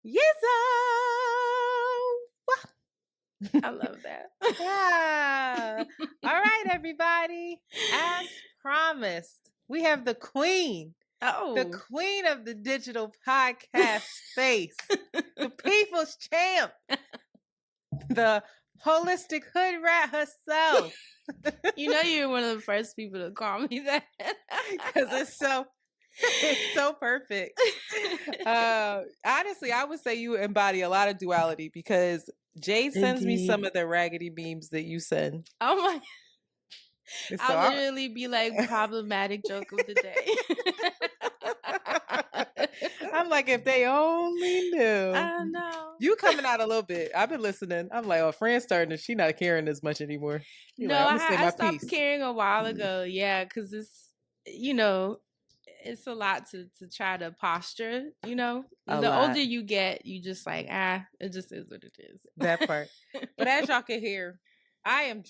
Yizzo! I love that. Yeah. All right, everybody. As promised, we have the the Oh. queen of the digital podcast space, the people's champ, the holistic hood rat herself. You know you're one of the first people to call me that. Because it's so perfect. Honestly, I would say you embody a lot of duality because Jade sends me some Indeed. of the raggedy memes that you send. Oh my. So I'll literally be like problematic joke of the day. I'm like, if they only knew. I know. You coming out a little bit. I've been listening. I'm like, oh, Fran's starting to, she not caring as much anymore. She No, like, I'm gonna say I my stopped piece. caring a while ago. Yeah, because it's a lot to try to posture. A The older lot. you get, you just like it just is what it is. That part. But as y'all can hear, I am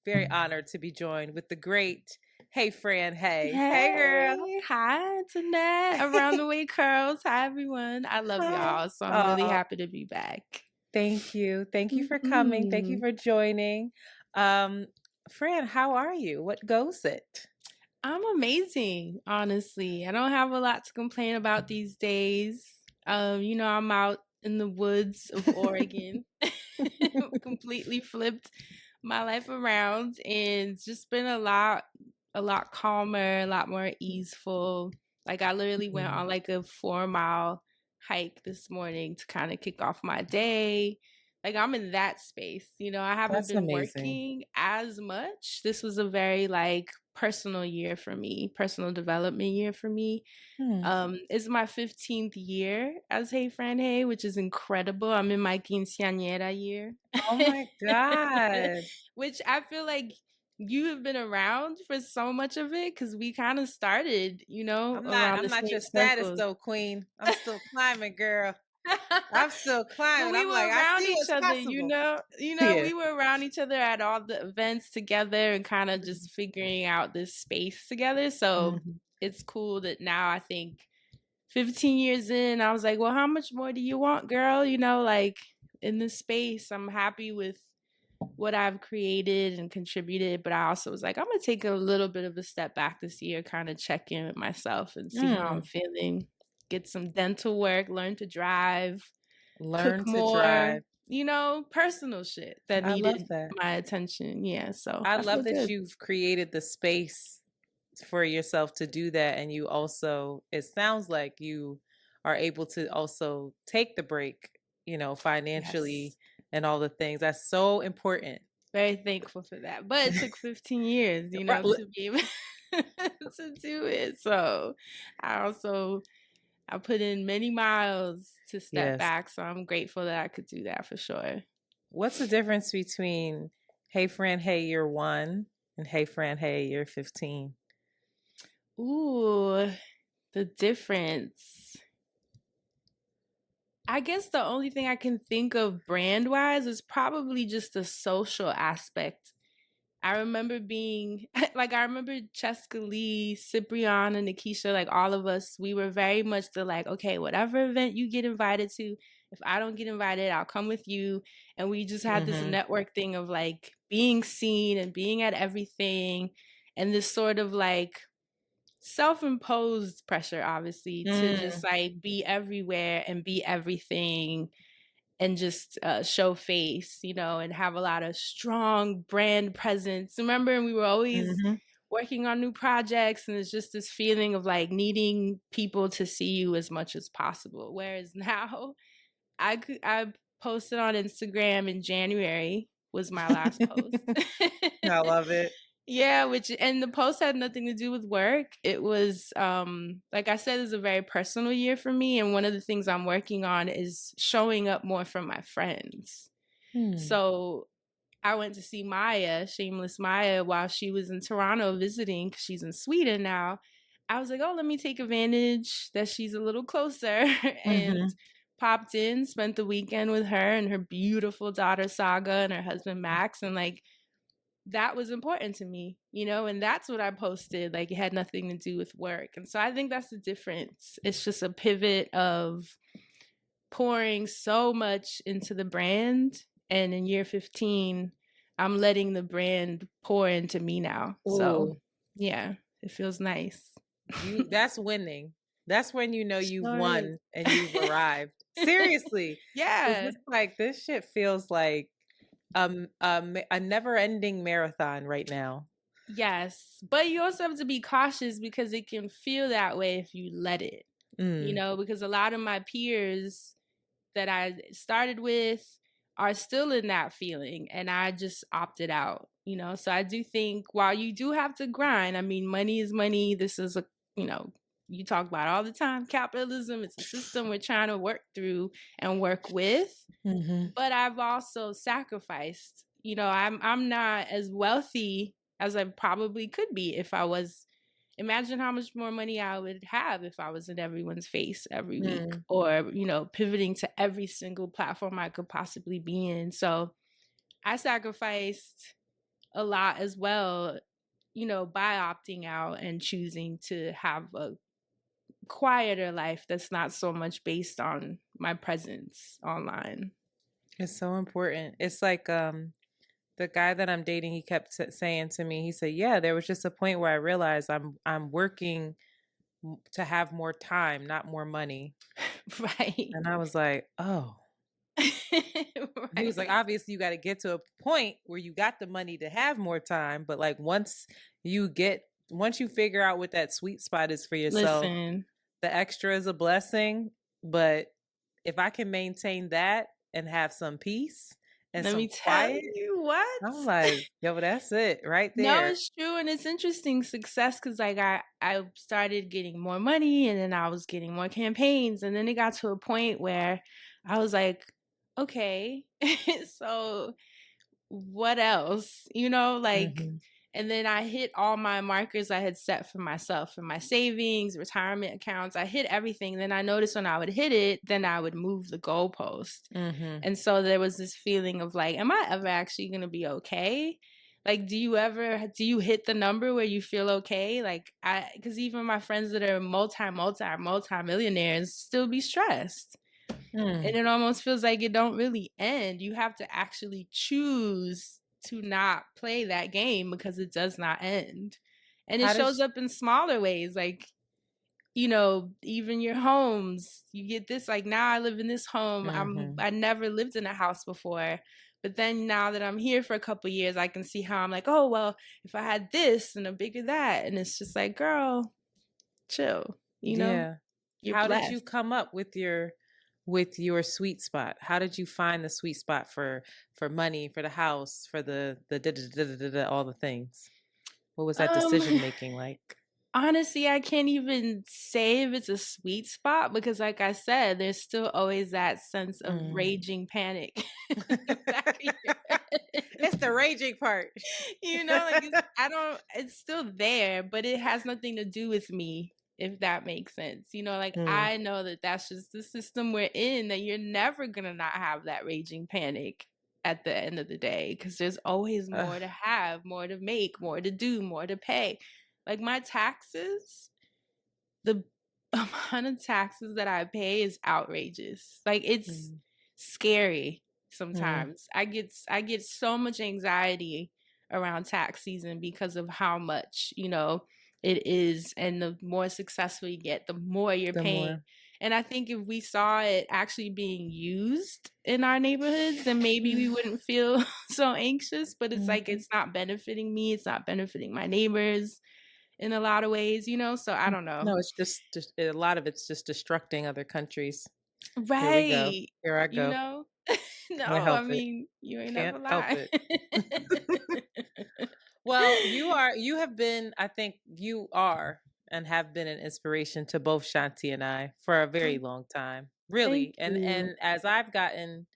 very honored to be joined with the great Hey Fran Hey. Hey girl. Hi, Antoinette. Around the way curls. Hi, everyone. I love y'all, so I'm really Oh, happy to be back. thank you. Thank you for coming. Thank you for joining. Um, Fran, how are you? What goes it? I'm amazing, honestly. I don't have a lot to complain about these days. I'm out in the woods of Oregon. Completely flipped my life around and it's just been a lot calmer, a lot more easeful. Like I literally went on like a 4 mile hike this morning to kind of kick off my day. Like I'm in that space. I haven't That's been amazing. working as much. This was a very like personal year for me, personal development year for me. Hmm. It's my 15th year as Hey Fran Hey, which is incredible. I'm in my quinceañera year. Oh my God. Which I feel like you have been around for so much of it because we kind of started, around I'm the not same your status circles. though, queen. I'm still climbing, girl. I'm still But climbing. we I'm were like, I around see each what's other, possible. we Yeah. were around each other at all the events together and kind of just figuring out this space together. So Mhm. it's cool that now I think 15 years in, I was like, well, how much more do you want, girl? Like in this space, I'm happy with what I've created and contributed, but I also was like, I'm gonna take a little bit of a step back this year, kind of check in with myself and see how I'm Mm. feeling. Get some dental work, learn to drive, Learn cook to more, drive. personal shit that I love needed that. my attention. Yeah, so I I feel love that good. you've created the space for yourself to do that. And you also, it sounds like you are able to also take the break, financially Yes. and all the things. That's so important. Very thankful for that. But it took 15 years, Right. to be able to do it. So I put in many miles to step Yes. back. So I'm grateful that I could do that for sure. What's the difference between Hey Fran Hey Year 1 and Hey Fran Hey Year 15? Ooh, the difference. I guess the only thing I can think of brand wise is probably just the social aspect. I remember being I remember Cheska Lee, Cyprian, and Nikisha, like all of us, we were very much the like, okay, whatever event you get invited to, if I don't get invited, I'll come with you. And we just had this Mm-hmm. network thing of like being seen and being at everything and this sort of like self-imposed pressure, obviously, to just Mm. like be everywhere and be everything and just show face, and have a lot of strong brand presence. Remember, we were always Mm-hmm. working on new projects, and it's just this feeling of like needing people to see you as much as possible. Whereas now, I posted on Instagram in January was my last post. I love it. Yeah, and the post had nothing to do with work. It was like I said, it's a very personal year for me. And one of the things I'm working on is showing up more for my friends. Hmm. So I went to see Maya, Shameless Maya, while she was in Toronto visiting because she's in Sweden now. I was like, oh, let me take advantage that she's a little closer and Mm-hmm. popped in, spent the weekend with her and her beautiful daughter Saga and her husband Max. And like that was important to me, and that's what I posted. Like it had nothing to do with work. And so I think that's the difference. It's just a pivot of pouring so much into the brand, and in year 15, I'm letting the brand pour into me now. So, Ooh, yeah, it feels nice. that's winning. That's when you know you've Sure is. won and you've arrived. Seriously. It's Yeah. just like this shit feels like a never-ending marathon right now. Yes, but you also have to be cautious because it can feel that way if you let it. Mm, Because a lot of my peers that I started with are still in that feeling, and I just opted out. So I do think while you do have to grind, I mean, money is money. This is you know, you talk about all the time, capitalism, it's a system we're trying to work through and work with. mhm, But I've also sacrificed. I'm not as wealthy as I probably could be if I was. Imagine how much more money I would have if I was in everyone's face every week, mm. or pivoting to every single platform I could possibly be in. So I sacrificed a lot as well, by opting out and choosing to have a quieter life that's not so much based on my presence online. It's so important. It's like the guy that I'm dating, he kept saying to me, he said, "Yeah, there was just a point where I realized I'm working to have more time, not more money." Right. And I was like, "Oh." He was like, Right. "Obviously, you got to get to a point where you got the money to have more time, but like once you figure out what that sweet spot is for yourself, Listen, the extra is a blessing, but if I can maintain that and have some peace and let some me tell quiet, you what. I'm like, yo, that's it right No, there." it's true, and it's interesting success because like I started getting more money, and then I was getting more campaigns, and then it got to a point where I was like, okay, so what else? Mhm. And then I hit all my markers I had set for myself, for my savings, retirement accounts. I hit everything. Then I noticed when I would hit it, then I would move the goalpost. Mhm. And so there was this feeling of like, am I ever actually going to be okay? Like, do you hit the number where you feel okay? Because even my friends that are multi millionaires still be stressed. And Mm. it almost feels like it don't really end. You have to actually choose to not play that game because it does not end. And it How did shows up in smaller ways, like, even your homes. You get this, like, now I live in this home. Mhm. I never lived in a house before. But then now that I'm here for a couple years, I can see how I'm like, oh well, if I had this and a bigger that. And it's just like, girl, chill, Yeah. you're How did you blessed. come up with your sweet spot? How did you find the sweet spot for money, for the house, for the all the things? What was that Um decision making like? Honestly, I can't even say if it's a sweet spot because, like I said, there's still always that sense of Mm. raging panic in the back of your head. It's the raging part. It's still there, but it has nothing to do with me, if that makes sense. Mm. I know that that's just the system we're in, that you're never going to not have that raging panic at the end of the day because there's always Ugh. more to have, more to make, more to do, more to pay. Like my taxes, the amount of taxes that I pay is outrageous. Like it's Mm. scary Mm. sometimes. I get so much anxiety around tax season because of how much, it is, and the more successful you get, the more you're The paying. more. And I think if we saw it actually being used in our neighborhoods, then maybe we wouldn't feel so anxious. But it's like Mhm. it's not benefiting me, it's not benefiting my neighbors in a lot of ways, so I don't know. No, it's just a lot of it's just destructing other countries. Here we go. Right. Here I You go. know? Can't No, I help it. mean, you ain't Can't never help lie. it. Well, you have been, I think you are and have been an inspiration to both Shanti and I for a very long time. Thank Really. you. And as I've gotten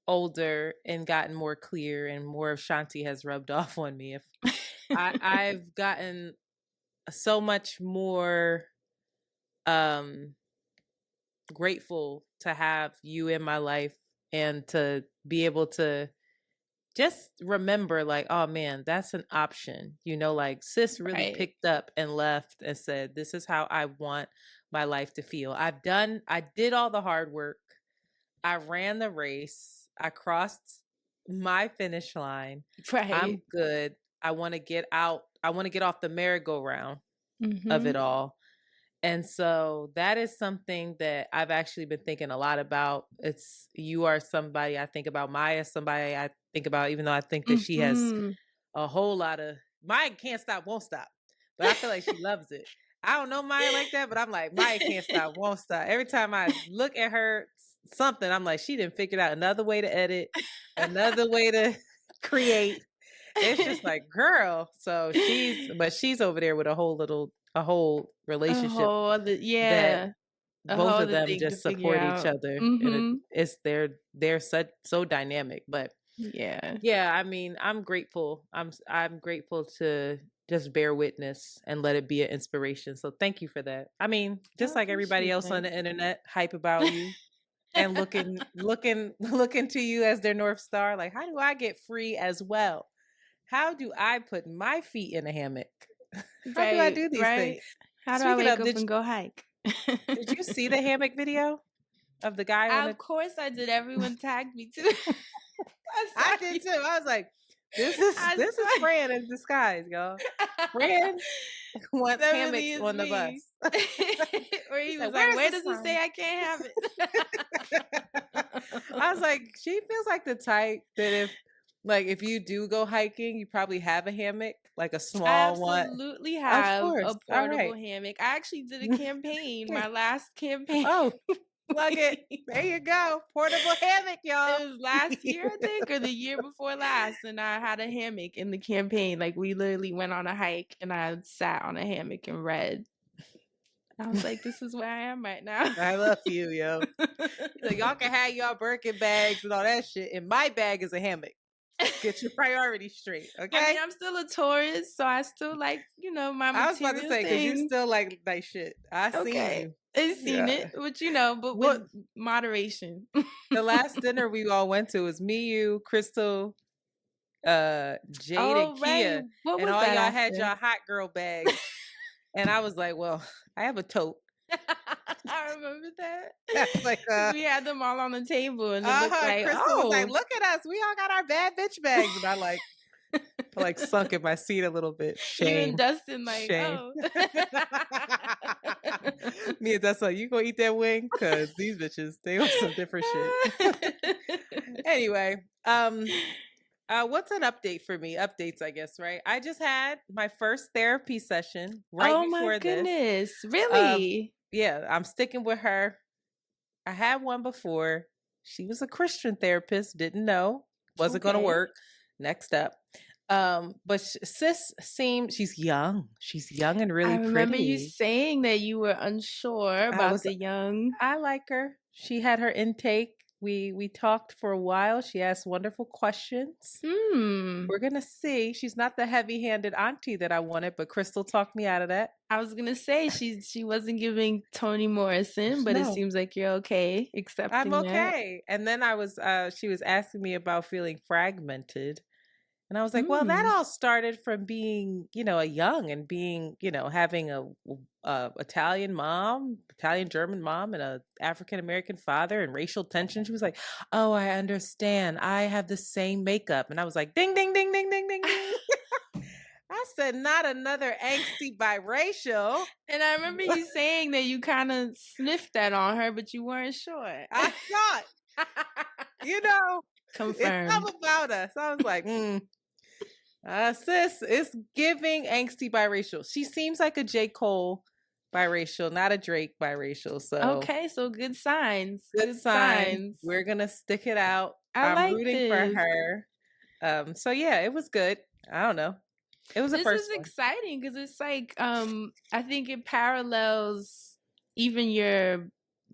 older and gotten more clear and more of Shanti has rubbed off on me, if I've gotten so much more um grateful to have you in my life and to be able to just remember like, oh man, that's an option. Like sis really Right. picked up and left and said, this is how I want my life to feel. I did all the hard work. I ran the race. I crossed my finish line. Right. I'm good. I want to get out. I want to get off the merry-go-round of it all. And so that is something that I've actually been thinking a lot about. You are somebody I think about. Maya, somebody I think about, even though I think that she has a whole lot of Maya can't stop, won't stop. But I feel like she loves it. I don't know Maya like that, but I'm like, Maya can't stop, won't stop. Every time I look at her something, I'm like, she didn't figure out another way to edit, another way to create. It's just like, girl. So she's over there with a whole A relationship whole other, that yeah, a whole both of other them thing to just figure support each out. other, and it's they're so dynamic. But Yeah. yeah, I mean, I'm grateful. I'm grateful to just bear witness and let it be an inspiration. So thank you for that. I mean, I just like everybody appreciate else on the internet hype about you and looking to you as their North Star. Like, how do I get free as well? How do I put my feet in a hammock? How do I Right, do these things? right. How do I Speaking wake of, up and go hike? did you see the hammock video of the guy on Of it? course I did. Everyone tagged me too. I I saw did you. too. I was like, this is I Fran in disguise, y'all. saw. Fran wants That really hammocks is on the bus. me. Or He he said, was like, "Where's "Where the does it say sign?" I can't have I was it?" like, she feels like the type that if you do go hiking, you probably have a hammock, like a I small one. absolutely Of have a course. All portable right. hammock. I actually did a campaign, my last campaign. Oh, plug it. There you go. Portable hammock, y'all. It was last year, I think, or the year before last, and I had a hammock in the campaign. Like, we literally went on a hike, and I sat on a hammock and read. I was like, this is where I am right now. I love you, yo. So y'all can have y'all Birkin bags and all that shit. And my bag is a hammock. Get your priorities straight, I mean, okay? I'm still a tourist, so I still like, my I was about to material say, because you things. still like nice shit. I seen Okay. you. I've seen Yeah. it, but with What moderation. the last dinner we all went to was me, you, Crystal, Jade, and Oh, right. Kia. What And was all that y'all had after? y'all hot girl bags. And I was like, well, I have a tote. I remember that. I was like, 'Cause we had them all on the table and it looked like, Crystal was like, oh. look at us. We all got our bad bitch bags. And I like sunk in my seat a little bit. You and Shame. Dustin like, Shame. oh. Me and that's like, you gonna eat that wing? Cause these bitches, they want some different shit. Anyway, what's an update for me? Updates, I guess, right? I just had my first therapy session right Oh my before this. goodness. Um, Really? yeah, I'm sticking with her. I had one before. She was a Christian therapist, didn't know, wasn't gonna Okay. work. Next up. But sis she's young. She's young and I really remember you pretty. saying that you were unsure I about was the young. I like her. She had her intake. We talked for a while. She asked wonderful questions. Hmm. We're gonna see. She's not the heavy-handed auntie that I wanted, but Crystal talked me out of that. I was gonna say she wasn't giving Toni Morrison, but it No, seems like you're okay I'm accepting that. okay. And then she was asking me about feeling fragmented. And I was like, well, that Hmm. all started from being, a young and being, having a Italian mom, Italian German mom, and a African American father, and racial tension. She was like, oh, I understand. I have the same makeup, and I was like, ding, ding, ding, ding, ding, ding, ding. I said, not another angsty biracial. And I remember you saying that you kind of sniffed that on her, but you weren't sure. I thought, it's Confirmed. something about us. I was like, sis, it's giving angsty biracial. She seems like a J. Cole biracial, not a Drake biracial. So Okay, so good signs. good Good sign. signs. We're gonna stick it out. I I'm like rooting for this. her. So yeah, it was good. I don't know. It was the This first is one. exciting because it's like I think it parallels even your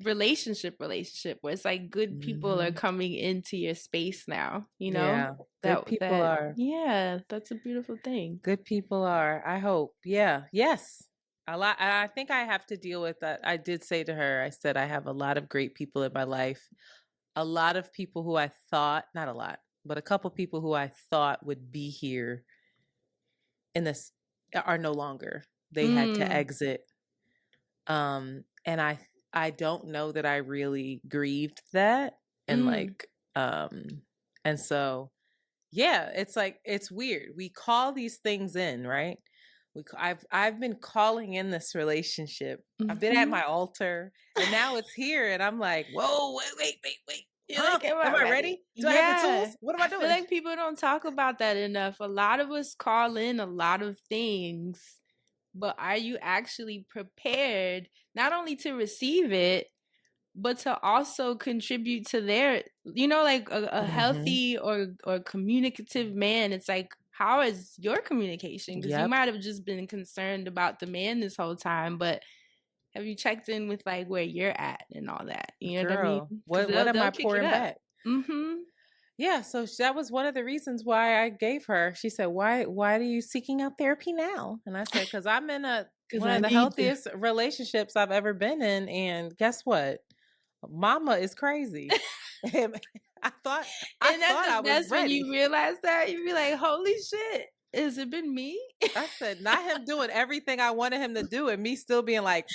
relationship where it's like good people are Mhm. coming into your space now, Yeah, good people that are. yeah, that's a beautiful thing. Good people are. I hope. Yeah. Yes. A lot. I think I have to deal with that. I did say to her, I said, I have a lot of great people in my life. A lot of people who I thought, not a lot, but a couple people who I thought would be here in this are no longer. They had to Mm. exit. And I don't know that I really grieved that. And like, and so, yeah, it's like, it's weird. We call these things in, right? I've been calling in this relationship. I've been at Mhm. my altar, and now it's here, and I'm like, whoa, wait. You're Huh? like, "Am I Am I ready?" ready? Do I have the Yeah. tools? What am I I feel doing? like people don't talk about that enough. A lot of us call in a lot of things, but are you actually prepared not only to receive it, but to also contribute to their, like a Hmm. healthy or communicative man? It's like, how is your communication? Because you Yep, might have just been concerned about the man this whole time, but have you checked in with like where you're at and all that? You know what I mean? girl. Because What am I they'll kick it pouring up. back? Mm-hmm. Yeah, so that was one of the reasons why I gave her. She said, why are you seeking out therapy now?" And I said, "Cuz I'm in a Because one of I the need to. healthiest relationships I've ever been in, and guess what? Mama is crazy." And I And that's thought the I was best when you ready. realize that. You be like, holy shit, has it been me? I said, not him doing everything I wanted him to do and me still being like,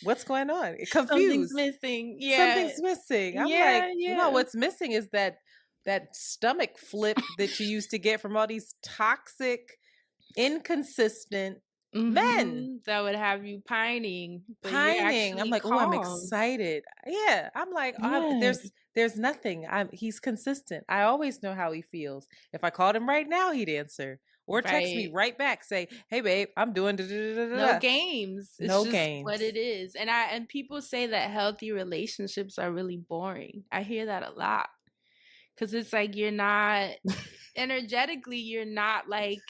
"What's going on?" Something's Confused. missing. Yeah. Something's missing. I'm like, Yeah, no, yeah. what's missing is that stomach flip that you used to get from all these toxic, inconsistent men That would have you pining, but you're pining. I'm actually like, oh, I'm calm. excited. Yeah, I'm like, Yeah. there's nothing. He's consistent. I always know how he feels. If I called him right now, he'd answer or text me Right. right back, say, "Hey, babe, I'm doing da da da da No da." games. It's No just what games. it is. And people say that healthy relationships are really boring. I hear that a lot. Cause it's like you're not energetically, you're not like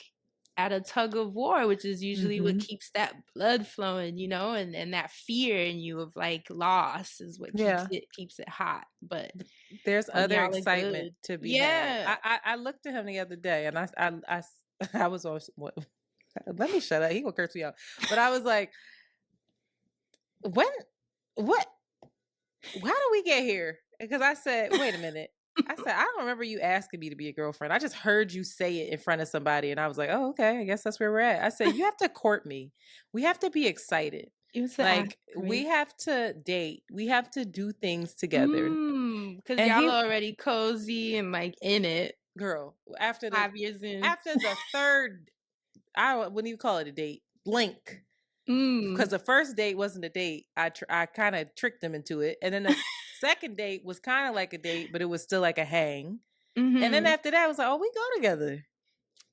at a tug of war, which is usually what Hmm. keeps that blood flowing, and that fear in you of like loss is what keeps Yeah. it hot. But There's when other y'all are excitement good, to be had. yeah. I looked at him the other day, and I was on. Let me shut up. He gonna curse me out. But I was like, when, what, how do we get here? Because I said, wait a minute. I said, I don't remember you asking me to be a girlfriend. I just heard you say it in front of somebody, and I was like, oh, okay. I guess that's where we're at. I said, you have to court me. We have to be excited. You to ask Like we me. have to date. We have to do things together. Because And y'all he, are already cozy and like in it girl, 5 years in. after the third, I wouldn't even call it a date, blink, because Mm. the first date wasn't a date. I kind of tricked him into it, and then the second date was kind of like a date, but it was still like a hang. And then Hmm. after that, I was like, oh, we go together.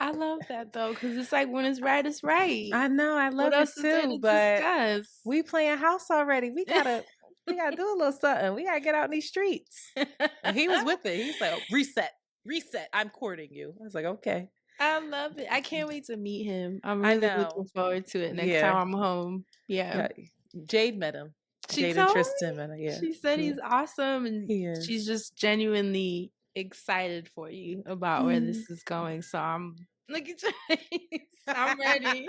I love that though, because it's like when it's right. I know, I What love it else is there too, to but discuss? we playing house already. We gotta do a little something. We gotta get out in these streets. And he was with it. He's like, oh, reset. I'm courting you. I was like, okay. I love it. I can't wait to meet him. I'm I really looking know. forward to it next time Yeah. I'm home. Yeah. Yeah. Jade met him. She Jade and told Tristan me. met him. Yeah. She said he's awesome and He she's is. just genuinely excited for you about where Mm. this is going. So I'm look at your face. I'm ready.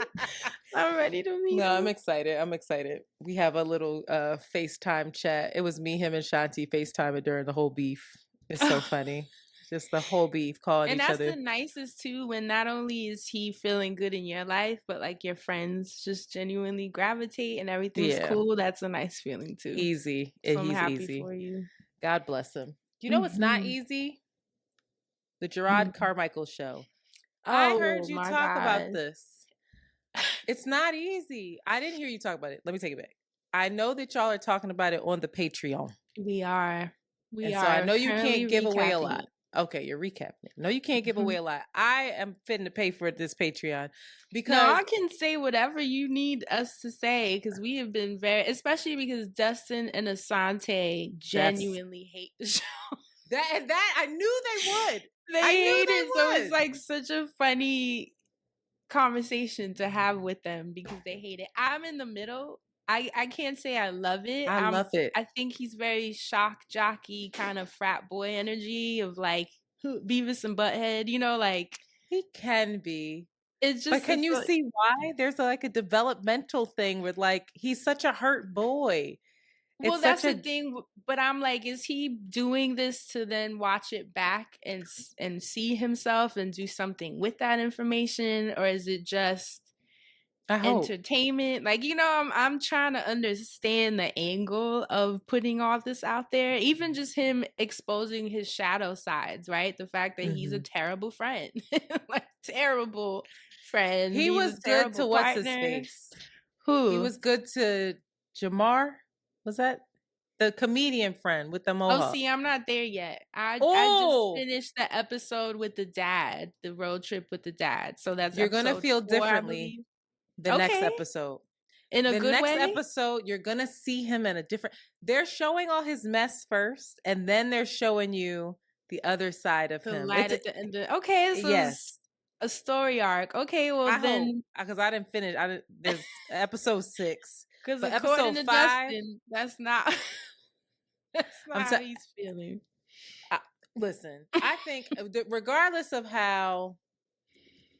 I'm ready to meet No, I'm him. excited. I'm excited. We have a little FaceTime chat. It was me, him, and Shanti FaceTiming during the whole beef. It's so funny. Just the whole beef calling And each that's other. the nicest too, when not only is he feeling good in your life, but like your friends just genuinely gravitate and everything's Yeah. cool. That's a nice feeling too. Easy. So I'm He's happy easy. for you. God bless him. You know what's not Hmm. easy? The Jerrod Carmichael show. I heard Oh you my talk about God. this. It's not easy. I didn't hear you talk about it. Let me take it back. I know that y'all are talking about it on the Patreon. We are. We And so I are know you currently can't give away a recapping lot. Okay, you're recapping it. No, you can't give it. away a lot. I am fitting to pay for this Patreon No, because I can say whatever you need us to say because we have been very, especially because Dustin and Asante that's genuinely hate the show. that I knew they would. They I knew hate it. So they it's would. like such a funny conversation to have with them because they hate it. I'm in the middle. I can't say I love it. I love it. I think he's very shock jockey kind of frat boy energy of like Beavis and Butthead, like He can be. it's But just can it's you a, see why? There's like a developmental thing with like he's such a hurt boy. well, It's that's such the a thing. But I'm like, is he doing this to then watch it back and see himself and do something with that information, or is it just I hope. entertainment. Like, I'm trying to understand the angle of putting all this out there. Even just him exposing his shadow sides, right? The fact that he's a Mhm. terrible friend. Like terrible friend. He He's a was good to terrible what's his partner. face? He Who? was good to Jamar? Was that the comedian friend with the Oh, mohawk? see, I'm not there yet. I just Oh, finished the episode with the dad, the road trip with the dad. So that's you're gonna episode feel 4, I differently believe. the next Okay. episode. In a The good next way? episode, you're gonna see him in a different. They're showing all his mess first, and then they're showing you the other side of The him. light at the end of okay, this is Yes. a story arc. Okay, well I hope then, because I didn't finish. I didn't, there's episode 6, because but according episode to 5. Justin, that's not that's not I'm how so. he's feeling. I, listen, I think regardless of how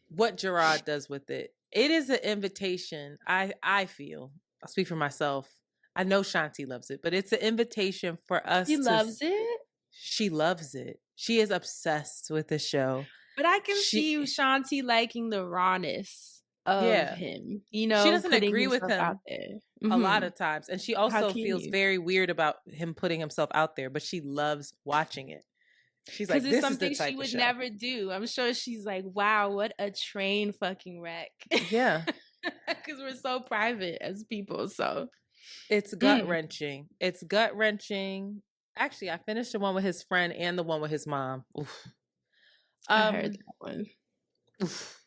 what Jerrod does with it, it is an invitation. I feel. I'll speak for myself. I know Shanti loves it, but it's an invitation for He us to. loves it, She loves it. She is obsessed with the show. but I can She, see Shanti liking the rawness of yeah, him, she doesn't putting agree with himself out him there. a lot Hmm. of times, and she How also can feels you? very weird about him putting himself out there. But she loves watching it. She's Because like, it's "This is the something she type of would show." never do. I'm sure she's like, wow, what a train fucking wreck. Yeah, Because we're so private as people. So, it's gut mm, wrenching. It's gut wrenching. Actually, I finished the one with his friend and the one with his mom. Oof. I heard Um, that one. oof.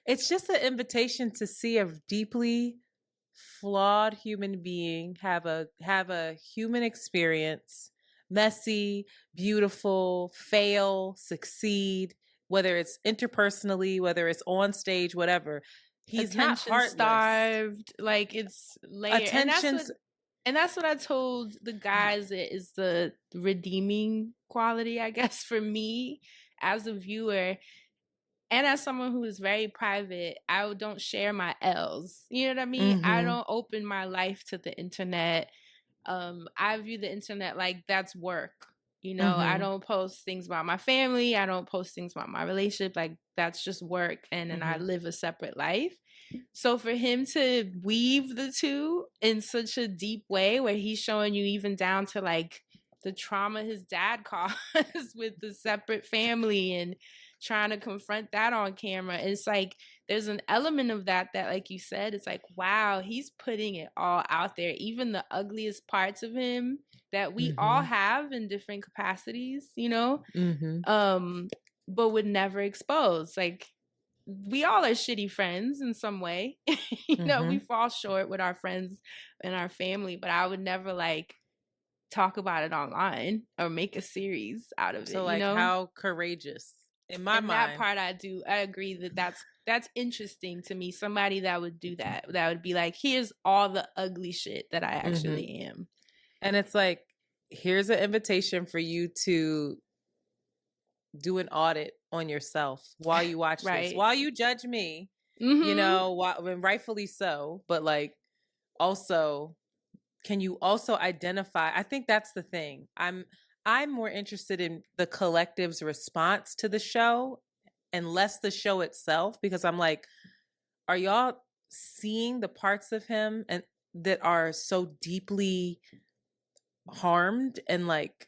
It's just an invitation to see a deeply flawed human being have a human experience, messy, beautiful, fail, succeed, whether it's interpersonally, whether it's on stage, whatever. He's not Attention heartless. starved, like it's layered, and Attention's that's what I told the guys. It is the redeeming quality, I guess, for me as a viewer and as someone who is very private. Don't share my L's. You know what I mean? I mhm, don't open my life to the internet. I view the internet like that's work. I mhm, don't post things about my family. I don't post things about my relationship. Like that's just work, and then I mhm, live a separate life. So for him to weave the two in such a deep way, where he's showing you even down to like the trauma his dad caused with the separate family and trying to confront that on camera, it's like there's an element of that, like you said, it's like, wow, he's putting it all out there, even the ugliest parts of him that we all mhm, have in different capacities, mhm, um, but would never expose. Like, we all are shitty friends in some way. We mhm. fall short with our friends and our family, but I would never like talk about it online or make a series out of So it, like how courageous in my and that mind. part I agree that's interesting to me. Somebody that would do that would be like, here's all the ugly shit that I Mhm. actually am. And it's like, here's an invitation for you to do an audit on yourself while you watch this, Right. while you judge me, Mm-hmm. and rightfully so. But like, also, can you also identify? I think that's the thing. I'm more interested in the collective's response to the show and less the show itself, because I'm like, are y'all seeing the parts of him and that are so deeply harmed and like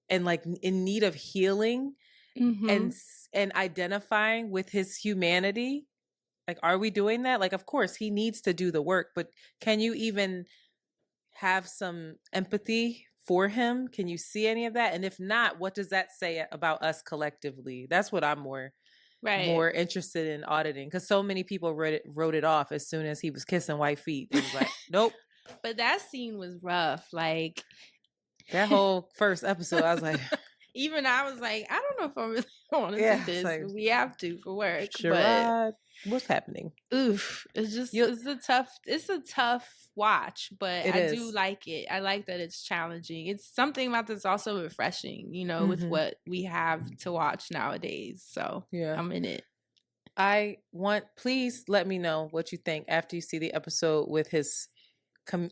in need of healing Mm-hmm. and identifying with his humanity? Like, are we doing that? Like, of course he needs to do the work, but can you even have some empathy for him? Can you see any of that? And if not, what does that say about us collectively? That's what I'm Right. more interested in auditing, because so many people wrote it off as soon as he was kissing white feet. It was like, nope. But that scene was rough. Like, That whole first episode, I was like, even I was like, I don't know if I really want to see yeah, it's this, like, but we have to for work. But Sherrod, what's happening? oof, it's just You, it's a tough watch, but it I do is. like it. I like that it's challenging. It's something about this also refreshing, with Mm-hmm. what we have to watch nowadays. So Yeah. I'm in it. Please let me know what you think after you see the episode with his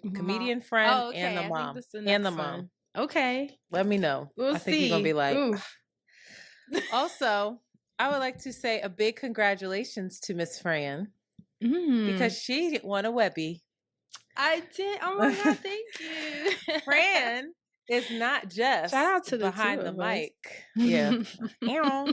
Mom. comedian friend Oh, and the okay. I think mom. that's the And the next mom. one. Okay. Let me know. We'll I think you're going to be see. like, Oof. also, I would like to say a big congratulations to Miss Fran. Mm. because she won a Webby. I did. Oh my God, thank you. Fran is not Shout out just to the two behind the of us. mic. Yeah. Ew.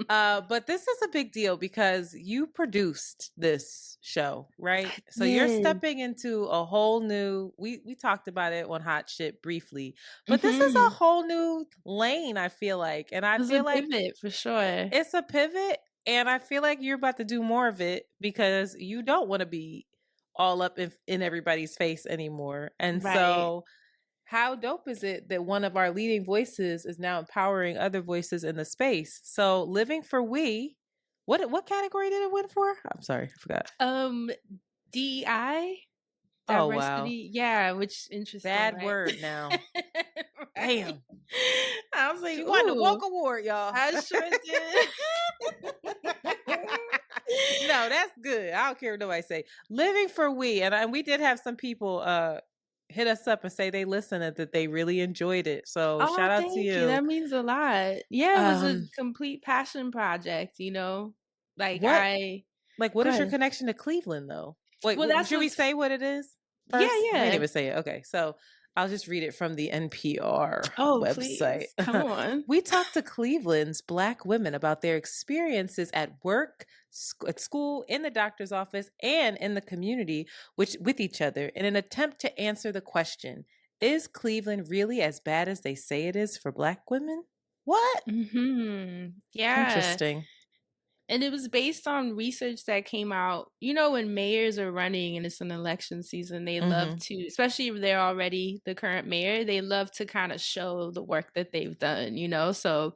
But this is a big deal because you produced this show, right? I So you're did. stepping into a whole new we talked about it on Hot Shit briefly, but this is a Mhm. whole new lane, I feel like. And I It was a feel like pivot for sure. it's a pivot, and I feel like you're about to do more of it because you don't want to be all up in everybody's face anymore. And Right. so how dope is it that one of our leading voices is now empowering other voices in the space? So living for we, what category did it win for? I'm sorry, I forgot. DEI, Oh wow. diversity. Yeah, which interesting, Bad right? word now. Right. Damn. I was like, She won the woke ooh, award, y'all. I sure did. No, that's good. I don't care what nobody say. Living for we, and we did have some people hit us up and say they listened and that they really enjoyed it. So Oh, shout out to thank you. you. That means a lot. Yeah, it was a Um, complete passion project, you know? Like what I what Go is your ahead. connection to Cleveland though? Wait, Well, that's should we what's say what it is yeah, first? We didn't yeah. even say it. Okay, so I'll just read it from the NPR Oh, website. please. Come on. We talked to Cleveland's Black women about their experiences at work, at school, in the doctor's office, and in the community, which with each other, in an attempt to answer the question: is Cleveland really as bad as they say it is for Black women? What? Yeah. Interesting. And it was based on research that came out. You know, when mayors are running and it's an election season, they love Mm-hmm. to, especially if they're already the current mayor, they love to kind of show the work that they've done, you know? So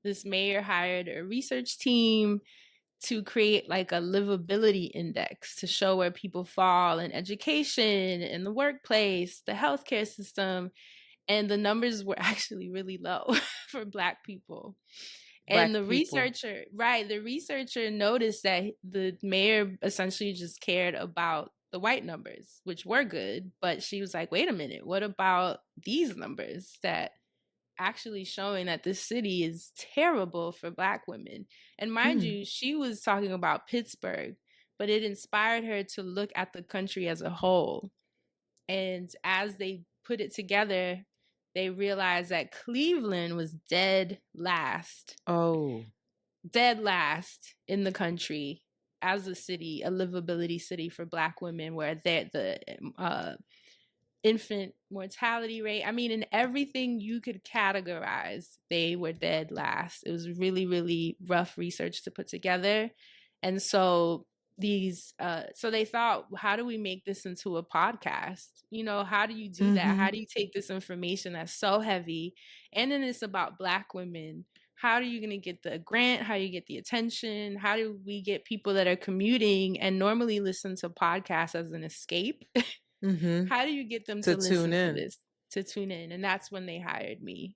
this mayor hired a research team to create like a livability index to show where people fall in education, in the workplace, the healthcare system. And the numbers were actually really low for Black people. And Black the people. researcher, right, the researcher noticed that the mayor essentially just cared about the white numbers, which were good. But she was like, wait a minute, what about these numbers that actually showing that this city is terrible for Black women? And mind Hmm. you, she was talking about Pittsburgh, but it inspired her to look at the country as a whole. And as they put it together, they realized that Cleveland was Oh. dead last in the country as a city, a livability city for Black women, where the infant mortality rate, I mean, in everything you could categorize, they were dead last. It was really, really rough research to put together. And so so they thought, how do we make this into a podcast? You know, how do you do that? Mm-hmm. How do you take this information that's so heavy and then it's about Black women? How are you going to get the grant? How do you get the attention? How do we get people that are commuting and normally listen to podcasts as an escape? Mm-hmm. How do you get them To to tune listen to in. this, to tune in? And that's when they hired me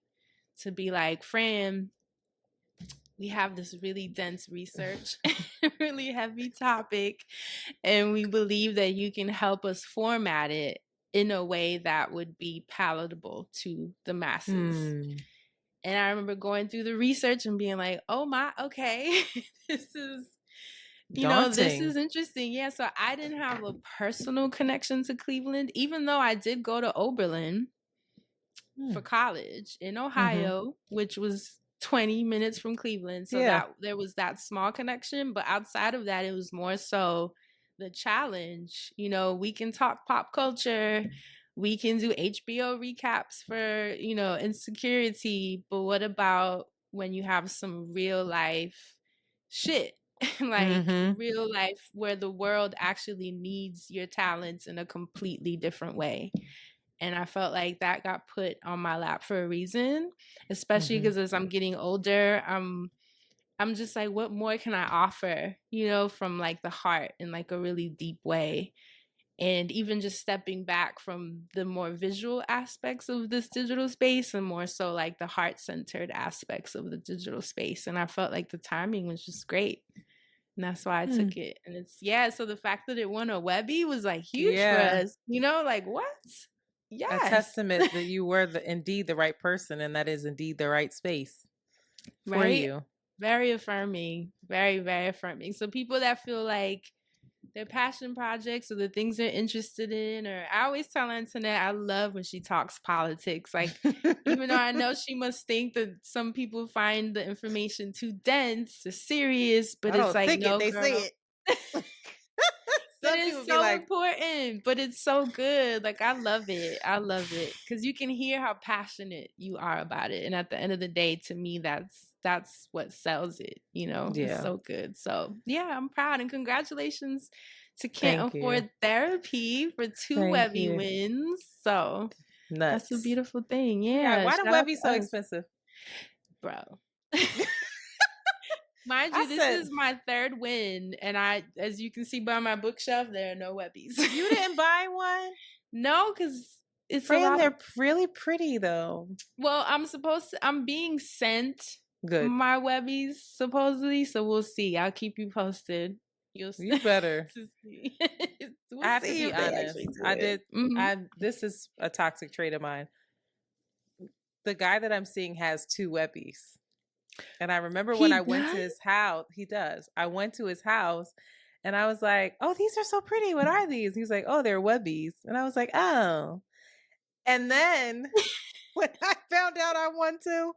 to be like, Fran, we have this really dense research, really heavy topic, and we believe that you can help us format it in a way that would be palatable to the masses. Hmm. And I remember going through the research and being like, oh my, okay, this is, this is Daunting. interesting. Yeah, so I didn't have a personal connection to Cleveland, even though I did go to Oberlin Hmm. for college in Mm-hmm. Ohio, which was 20 minutes from Cleveland. So Yeah. that there was that small connection. But outside of that, it was more so the challenge. We can talk pop culture. We can do HBO recaps for, insecurity. But what about when you have some real life shit? Like Mm-hmm. real life where the world actually needs your talents in a completely different way. And I felt like that got put on my lap for a reason, especially Mm-hmm. because as I'm getting older, I'm just like, what more can I offer, from like the heart in like a really deep way. And even just stepping back from the more visual aspects of this digital space and more so like the heart centered aspects of the digital space. And I felt like the timing was just great. And that's why I Hmm. took it. And yeah, so the fact that it won a Webby was like huge for Yeah. us, like what? A Yes. testament that you were indeed the right person, and that is indeed the right space for Right? you. Very affirming. Very, very affirming. So people that feel like their passion projects or the things they're interested in. Or I always tell Antoinette I love when she talks politics. Like, even though I know she must think that some people find the information too dense or serious, but I it's don't like, think it. no, They say girl. it. But Some it's people be so like, important, but it's so good. Like, I love it. I love it because you can hear how passionate you are about it. And at the end of the day, to me, that's what sells it. You know, it's yeah, so good. So yeah, I'm proud and congratulations to Can't thank you, Afford Therapy for 2 thank Webby you. wins. So that's a Nuts. beautiful thing. Yeah, Yeah, why the shout out Webby to so us, expensive? bro. Mind I you, this said is my 3rd win, and as you can see by my bookshelf, there are no Webbies. you didn't buy one, No, because it's a Fran. lot. They're really pretty though. Well, I'm being sent Good. my Webbies supposedly, so we'll see. I'll keep you posted. You'll You better. to see. I We'll have to see be if they honest. actually do I it. did. This is a toxic trait of mine. The guy that I'm seeing has 2 Webbies. And I remember when He I went to does? his house, he does. I went to his house and I was like, "Oh, these are so pretty. What are these?" He was like, "Oh, they're Webbies." And I was like, "Oh." And then when I found out I won 2,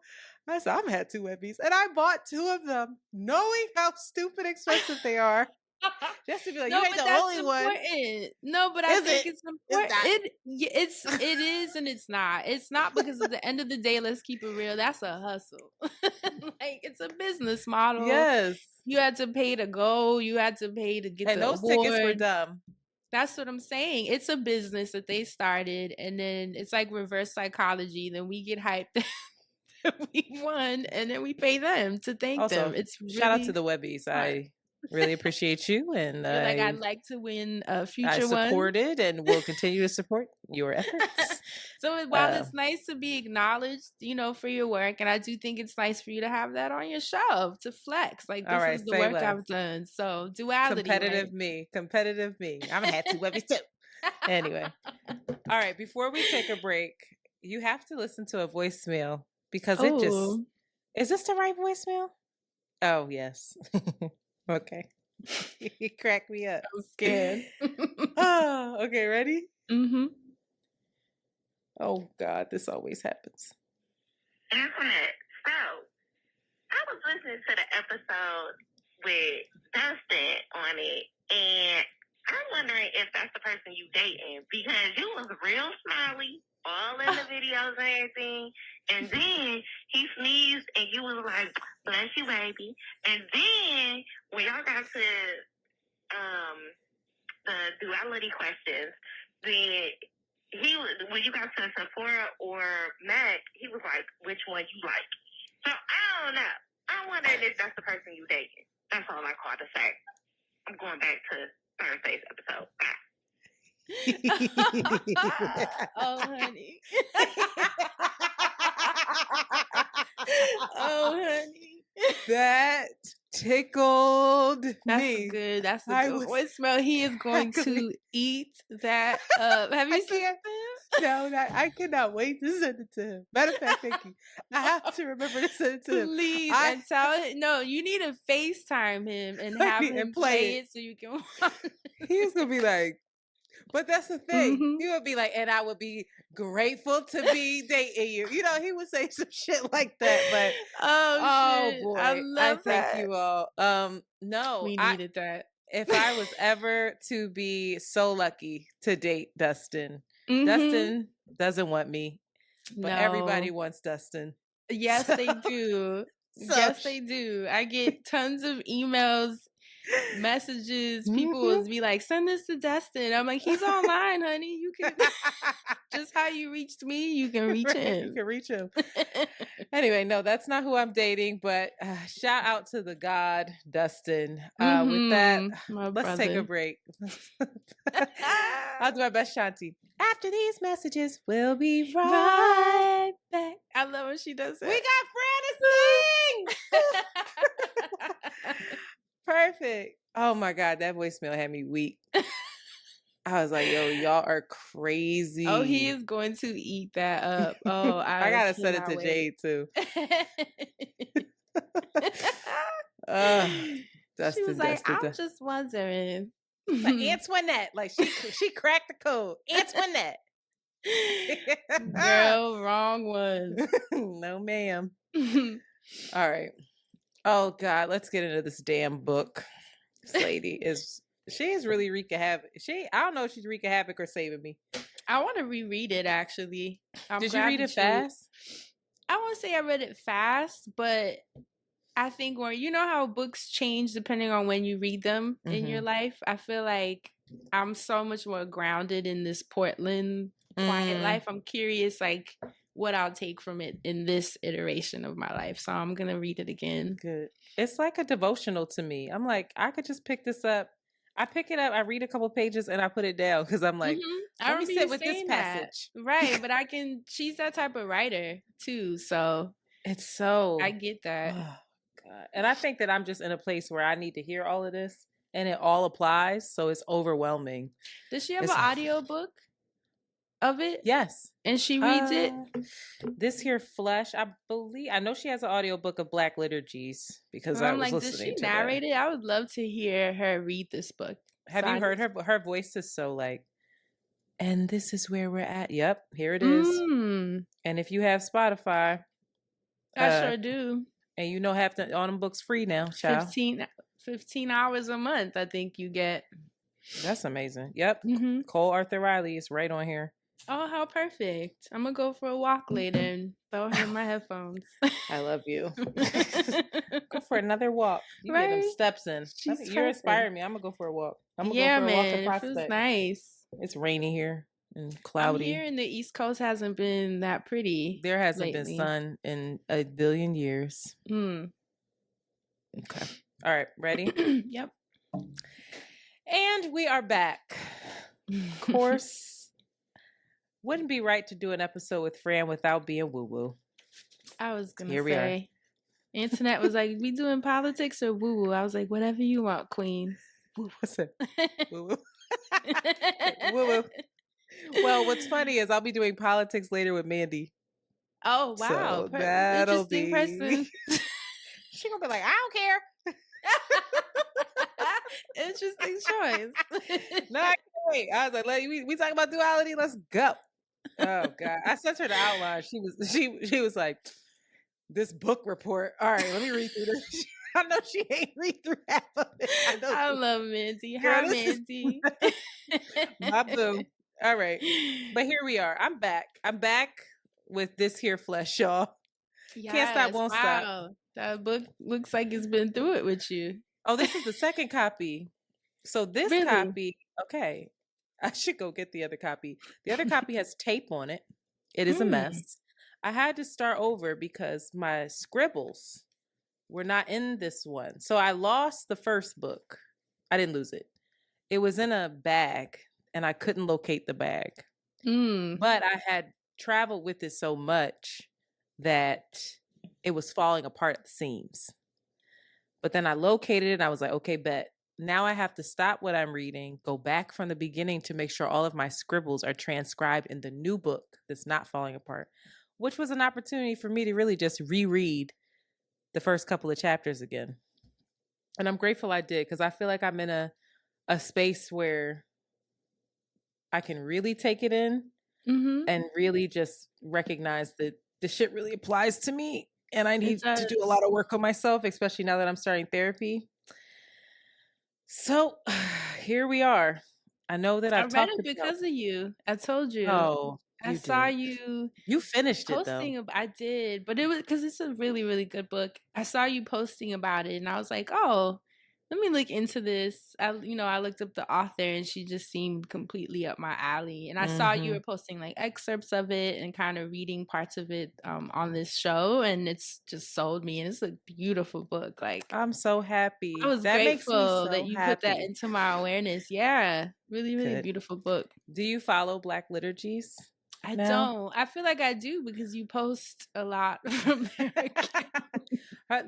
I said, "I'm had 2 Webbies." And I bought 2 of them, knowing how stupid expensive they are. Just to be like, "You No, ain't but the that's only one." important. No, but I Is think it? it's It's important. not. It is and it's not. It's not because at the end of the day, let's keep it real. That's a hustle. Like, it's a business model. Yes. You had to pay to go. You had to pay to get And the those tickets were award. dumb. That's what I'm saying. It's a business that they started, and then it's like reverse psychology. Then we get hyped that we won, and then we pay them to thank Also, them. It's shout out to really the Webbies. fun. I really appreciate you, and You're like, I'd like to win a I future one. supported and will continue to support your efforts. So while it's nice to be acknowledged, for your work, and I do think it's nice for you to have that on your shelf to flex. Like, All this right, is the say work less. I've done. So duality, right? Competitive me. I'm gonna have 2 Webbies too. Anyway, all right. Before we take a break, you have to listen to a voicemail because it just Oh, is this the right voicemail? Oh yes. Okay. You cracked me up. I'm scared. Oh, okay. Ready? Mm-hmm. Oh God, this always happens. Antoinette, so I was listening to the episode with Dustin on it, and I'm wondering if that's the person you dating because you was real smiley all in the videos and everything, and then he sneezed and you was like, "Bless you, baby," and then when y'all got to the duality questions, then when you got to Sephora or Mac, he was like, "Which one you like?" So I don't know. I'm wondering if that's the person you dating. That's all I called to say. I'm going back to Thursday's episode. Oh, honey. Oh, honey. That tickled me. That's a good voicemail. He is going to eat that up. Have you seen it? No, I cannot wait to send it to him. Matter of fact, thank you. I have to remember to send it to him. Please, and tell him. No, you need to FaceTime him and have him play it so you can watch. He's going to be like, but that's the thing. Mm-hmm. He would be like, and I would be grateful to be dating you. He would say some shit like that. But oh shit, boy, I love thank that. you all. No, We needed that. If I was ever to be so lucky to date Dustin, Mm-hmm. Dustin doesn't want me, but everybody wants Dustin. Yes, they do. Yes, they do. I get tons of emails, messages. People will be like, "Send this to Dustin." I'm like, "He's online, honey. You can just how you reached me, you can reach him. You can reach him." Anyway, no, that's not who I'm dating. But shout out to the God, Dustin. With that, let's take a break. I'll do my best, Shanti. After these messages, we'll be right back. I love when she does it. We got Fran to sing. Perfect. Oh my God, that voicemail had me weak. I was like, yo, y'all are crazy. Oh, he is going to eat that up. Oh, I gotta send it to Jade too. She was like, I'm just wondering. Like Antoinette, like she cracked the code. Antoinette. Girl, wrong one. No, ma'am. All right. Oh God, let's get into this damn book. This lady she's really wreaking havoc. I don't know if she's wreaking havoc or saving me. I want to reread it actually. Did you read it fast? I won't say I read it fast, but I think when you know how books change depending on when you read them in your life, I feel like I'm so much more grounded in this Portland quiet life. I'm curious like what I'll take from it in this iteration of my life. So I'm going to read it again. Good. It's like a devotional to me. I'm like, I could just pick this up. I pick it up, I read a couple pages and I put it down because I'm like, let me sit with this passage. Right. But she's that type of writer too. So it's so, I get that. Oh, God. And I think that I'm just in a place where I need to hear all of this and it all applies. So it's overwhelming. Does she have an audiobook of it? Yes. And she reads it? This here Flesh, I know she has an audiobook of Black Liturgies because I was listening to does she narrate it? I would love to hear her read this book. Have you heard her voice is so like, and this is where we're at. Yep, here it is. And if you have Spotify, I sure do. And you know half the on them books free now, child. 15 hours a month, I think you get. That's amazing. Yep. Cole Aurthur Riley is right on here. Oh, how perfect. I'm going to go for a walk later and throw her in my headphones. I love you. Go for another walk. You get them steps in. You're inspiring me. I'm going to go for a walk. I'm going to go for a walk to Prospect. It feels nice. It's rainy here and cloudy. Here in the East Coast hasn't been that pretty. There hasn't been sun in a billion years. Okay. All right. Ready? Yep. And we are back. Of course. Wouldn't be right to do an episode with Fran without being woo-woo. I was going to say. Antoinette was like, we doing politics or woo-woo? I was like, whatever you want, queen. What's it? Woo-woo. Woo-woo. Well, what's funny is I'll be doing politics later with Mandy. Oh, wow. So that'll interesting person. She's going to be like, I don't care. Interesting choice. No, I can't wait. I was like, we talking about duality? Let's go. Oh God. I sent her the outline. She was like, this book report. All right, let me read through this. I know she ain't read through half of it. I love Mandy. Hi, Mandy. My boo. All right. But here we are. I'm back. I'm back with this here flesh, y'all. Yes, can't stop, won't stop. That book looks like it's been through it with you. Oh, this is the second copy. So this copy, okay. I should go get the other copy. The other copy has tape on it. It is a mess. I had to start over because my scribbles were not in this one. So I lost the first book. I didn't lose it. It was in a bag and I couldn't locate the bag. But I had traveled with it so much that it was falling apart at the seams. But then I located it and I was like, okay, bet. Now I have to stop what I'm reading, go back from the beginning to make sure all of my scribbles are transcribed in the new book that's not falling apart, which was an opportunity for me to really just reread the first couple of chapters again. And I'm grateful I did because I feel like I'm in a space where I can really take it in and really just recognize that the shit really applies to me. And I need to do a lot of work on myself, especially now that I'm starting therapy. So here we are. I know that I read it because of you. I told you. Oh, I saw you. You finished it though. I did, but it was because it's a really, really good book. I saw you posting about it, and I was like, oh, let me look into this. I looked up the author and she just seemed completely up my alley. And I saw you were posting like excerpts of it and kind of reading parts of it on this show. And it's just sold me. And it's a beautiful book. Like, I'm so happy. I was grateful that you put that into my awareness. Yeah. Really, really beautiful book. Do you follow Black Liturgies? I don't. I feel like I do because you post a lot from there.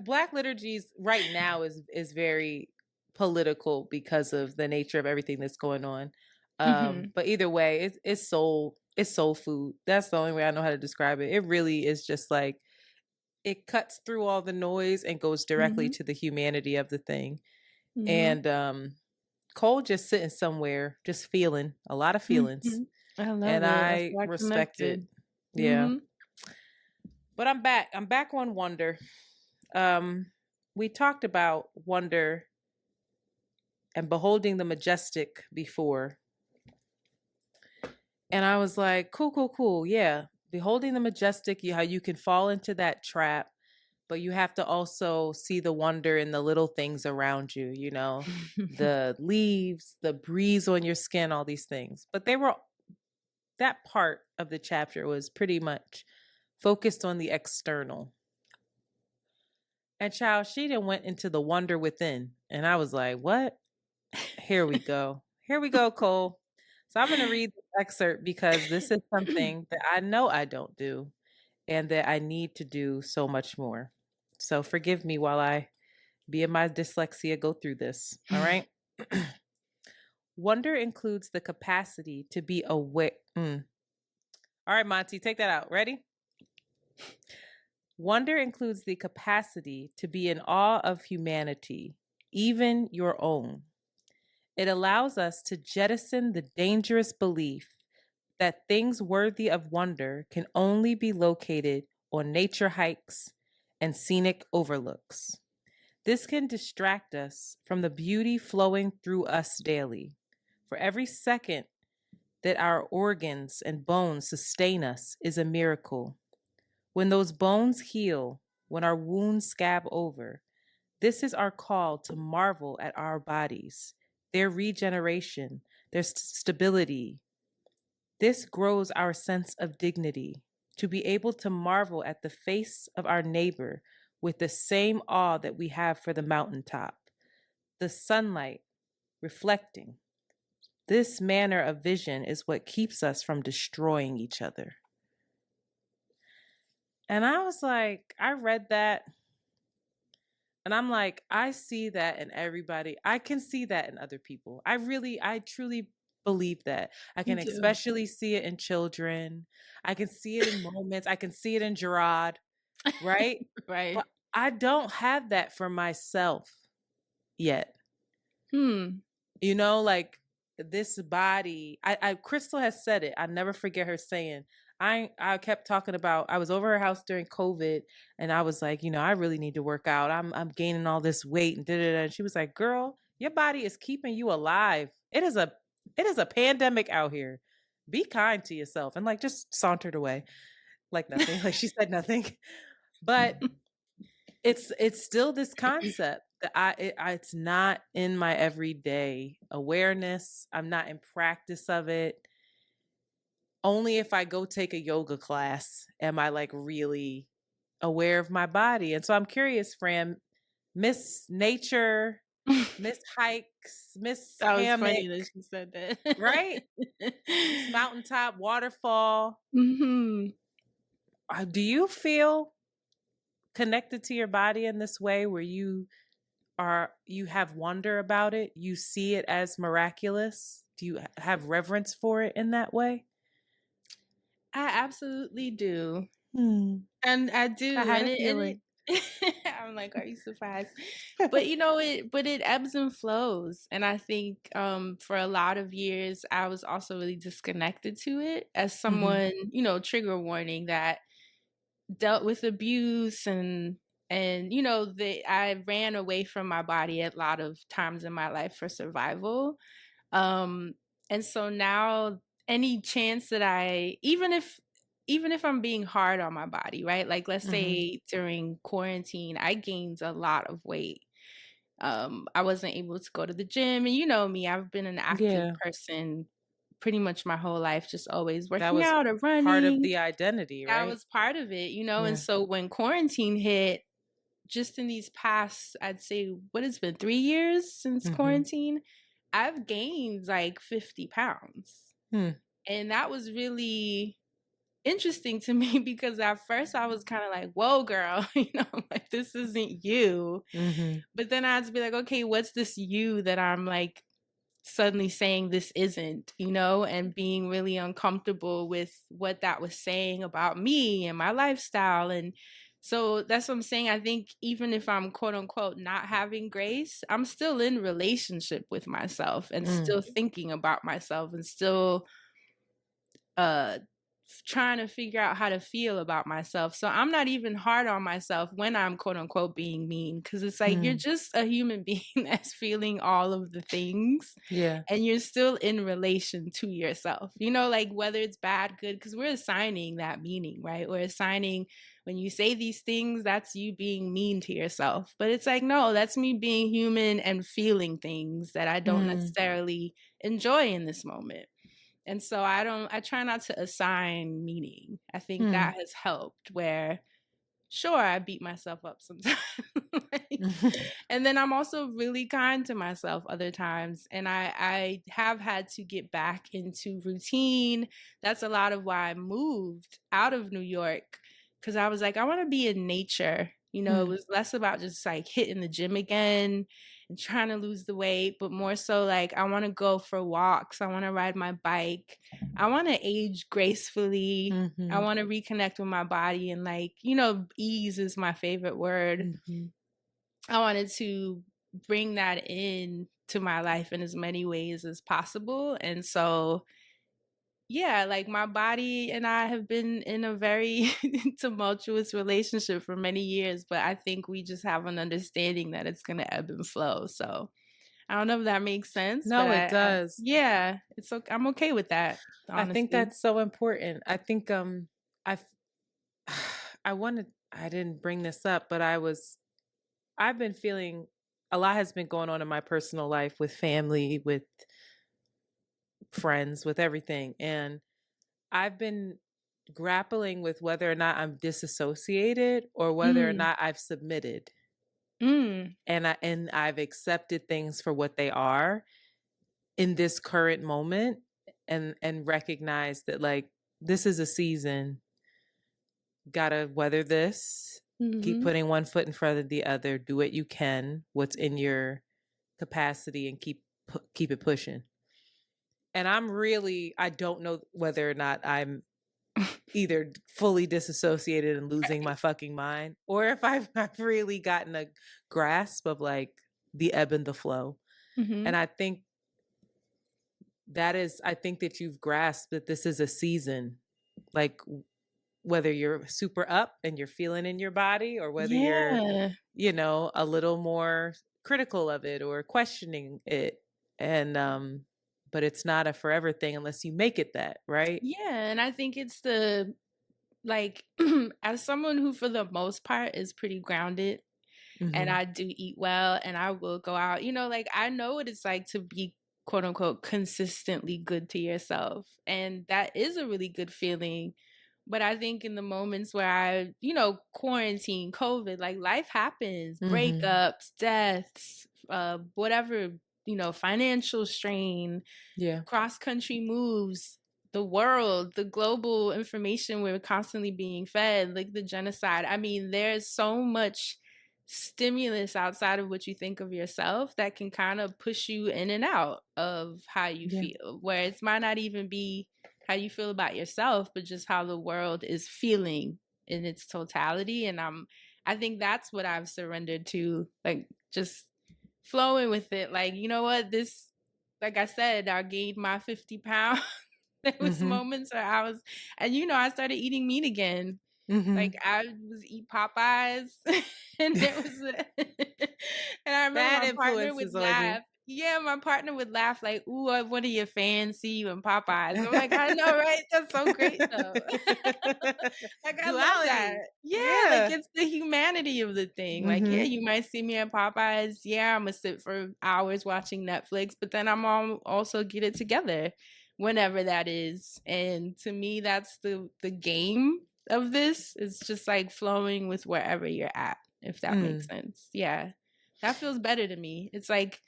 Black Liturgies right now is very political because of the nature of everything that's going on. But either way, it's soul food. That's the only way I know how to describe it. It really is just like it cuts through all the noise and goes directly to the humanity of the thing. And Cole just sitting somewhere, just feeling a lot of feelings. I love And it. That's I why I respect it. connected. Yeah. But I'm back. I'm back on wonder. We talked about wonder and beholding the majestic before. And I was like, cool. Yeah. Beholding the majestic, how you can fall into that trap, but you have to also see the wonder in the little things around you, the leaves, the breeze on your skin, all these things. But that part of the chapter was pretty much focused on the external. And child, she then went into the wonder within. And I was like, what? Here we go. Here we go, Cole. So I'm going to read the excerpt because this is something that I know I don't do and that I need to do so much more. So forgive me while I be in my dyslexia go through this. All right. Wonder includes the capacity to be aware. All right, Monty, take that out. Ready? Wonder includes the capacity to be in awe of humanity, even your own. It allows us to jettison the dangerous belief that things worthy of wonder can only be located on nature hikes and scenic overlooks. This can distract us from the beauty flowing through us daily. For every second that our organs and bones sustain us is a miracle. When those bones heal, when our wounds scab over, this is our call to marvel at our bodies, their regeneration, their stability. This grows our sense of dignity, to be able to marvel at the face of our neighbor with the same awe that we have for the mountaintop, the sunlight reflecting. This manner of vision is what keeps us from destroying each other. And I was like, I read that and I'm like, I see that in everybody. I can see that in other people. I truly believe that. I can especially see it in children. I can see it in moments. I can see it in Jerrod, right? Right. But I don't have that for myself yet. Like this body, I Crystal has said it. I never forget her saying, I kept talking about, I was over her house during COVID and I was like, I really need to work out. I'm gaining all this weight and da-da-da. And she was like, girl, your body is keeping you alive. It is a pandemic out here. Be kind to yourself. And like just sauntered away like nothing. Like she said nothing. But it's still this concept that it's not in my everyday awareness. I'm not in practice of it. Only if I go take a yoga class am I like really aware of my body. And so I'm curious, Fran, Miss Nature, Miss Hikes, Miss That was Hammock, funny that she said that. right? Miss Mountaintop, Waterfall. Do you feel connected to your body in this way where you have wonder about it? You see it as miraculous? Do you have reverence for it in that way? I absolutely do. And I do. I had a feeling. I'm like, are you surprised? But it ebbs and flows. And I think for a lot of years I was also really disconnected to it as someone, trigger warning, that dealt with abuse and I ran away from my body at a lot of times in my life for survival. And so now any chance that even if I'm being hard on my body, right? Like let's say during quarantine, I gained a lot of weight. I wasn't able to go to the gym, and you know me, I've been an active person pretty much my whole life, just always working out or running. Part of the identity, right? That was part of it, and so when quarantine hit, just in these past, I'd say, what has been 3 years since quarantine, I've gained like 50 pounds. And that was really interesting to me because at first I was kind of like, whoa, girl, like this isn't you. But then I'd be like, okay, what's this you that I'm like suddenly saying this isn't, and being really uncomfortable with what that was saying about me and my lifestyle. And So that's what I'm saying. I think even if I'm quote unquote not having grace, I'm still in relationship with myself and still thinking about myself and still uh trying to figure out how to feel about myself. So I'm not even hard on myself when I'm quote unquote being mean, because it's like you're just a human being that's feeling all of the things. Yeah. And you're still in relation to yourself, you know, like whether it's bad, good, because we're assigning that meaning, right? We're assigning when you say these things, that's you being mean to yourself. But it's like, no, that's me being human and feeling things that I don't necessarily enjoy in this moment. And so I try not to assign meaning. I think that has helped where, sure, I beat myself up sometimes. And then I'm also really kind to myself other times. And I have had to get back into routine. That's a lot of why I moved out of New York, because I was like, I want to be in nature. You know, it was less about just like hitting the gym again and trying to lose the weight, but more so like I want to go for walks. I want to ride my bike. I want to age gracefully. I want to reconnect with my body, and like, you know, ease is my favorite word. I wanted to bring that in to my life in as many ways as possible. And so, yeah, like my body and I have been in a very tumultuous relationship for many years, but I think we just have an understanding that it's going to ebb and flow. So I don't know if that makes sense, No, but it does. yeah, it's okay. I'm okay with that. Honestly. I think that's so important. I think I I didn't bring this up, but I've been feeling a lot has been going on in my personal life with family, with friends, with everything. And I've been grappling with whether or not I'm disassociated or whether or not I've submitted. And I've accepted things for what they are in this current moment, and recognize that like this is a season. Gotta weather this. Keep putting one foot in front of the other. Do what you can, what's in your capacity, and keep it pushing. And I don't know whether or not I'm either fully disassociated and losing my fucking mind, or if I've really gotten a grasp of like the ebb and the flow. And I think that you've grasped that this is a season, like whether you're super up and you're feeling in your body, or whether you're, you know, a little more critical of it or questioning it. And but it's not a forever thing unless you make it that, right? Yeah, and I think it's the like as someone who for the most part is pretty grounded, and I do eat well and I will go out, you know, like I know what it's like to be quote unquote consistently good to yourself, and that is a really good feeling. But I think in the moments where I, you know, quarantine, COVID, like life happens, breakups, deaths, whatever, you know, financial strain, cross country moves, the world, the global information we're constantly being fed, like the genocide. I mean, there's so much stimulus outside of what you think of yourself that can kind of push you in and out of how you feel, where it might not even be how you feel about yourself, but just how the world is feeling in its totality. And I think that's what I've surrendered to, like just flowing with it. Like, you know what, this, like I said, I gained my 50 pounds. There was moments where I was, and you know, I started eating meat again. Like I was eat Popeyes, and it was, and I remember Bad my partner would influences on you. laugh. Yeah, my partner would laugh like, "Ooh, one of your fans see you in Popeyes." I'm like, I know, right? That's so great, though. Like I love that. Yeah, like it's the humanity of the thing. Like, yeah, you might see me at Popeyes. Yeah, I'm gonna sit for hours watching Netflix, but then I'm also get it together whenever that is. And to me, that's the game of this. It's just like flowing with wherever you're at, if that makes sense. Yeah, that feels better to me. It's like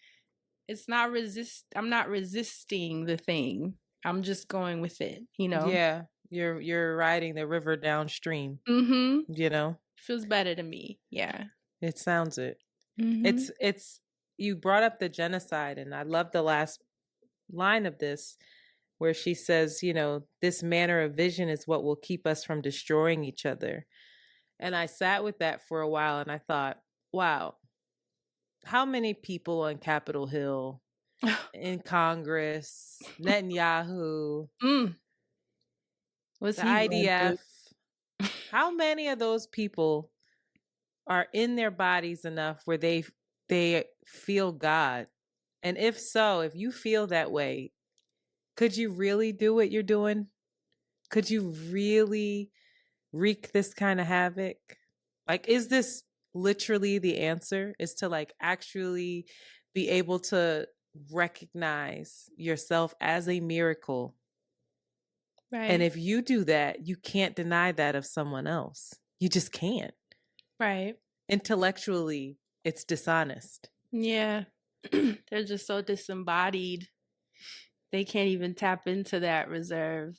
I'm not resisting the thing, I'm just going with it, you know. Yeah, you're riding the river downstream. You know, feels better to me. Yeah, it sounds it. It's you brought up the genocide, and I love the last line of this, where she says, you know, this manner of vision is what will keep us from destroying each other. And I sat with that for a while and I thought, wow, how many people on Capitol Hill, in Congress, Netanyahu, What's the he going through? IDF, how many of those people are in their bodies enough where they feel God? And if so, if you feel that way, could you really do what you're doing? Could you really wreak this kind of havoc? Like, is this literally the answer? Is to like actually be able to recognize yourself as a miracle. Right. And if you do that, you can't deny that of someone else. You just can't. Right. Intellectually, it's dishonest. Yeah. They're just so disembodied. They can't even tap into that reserve.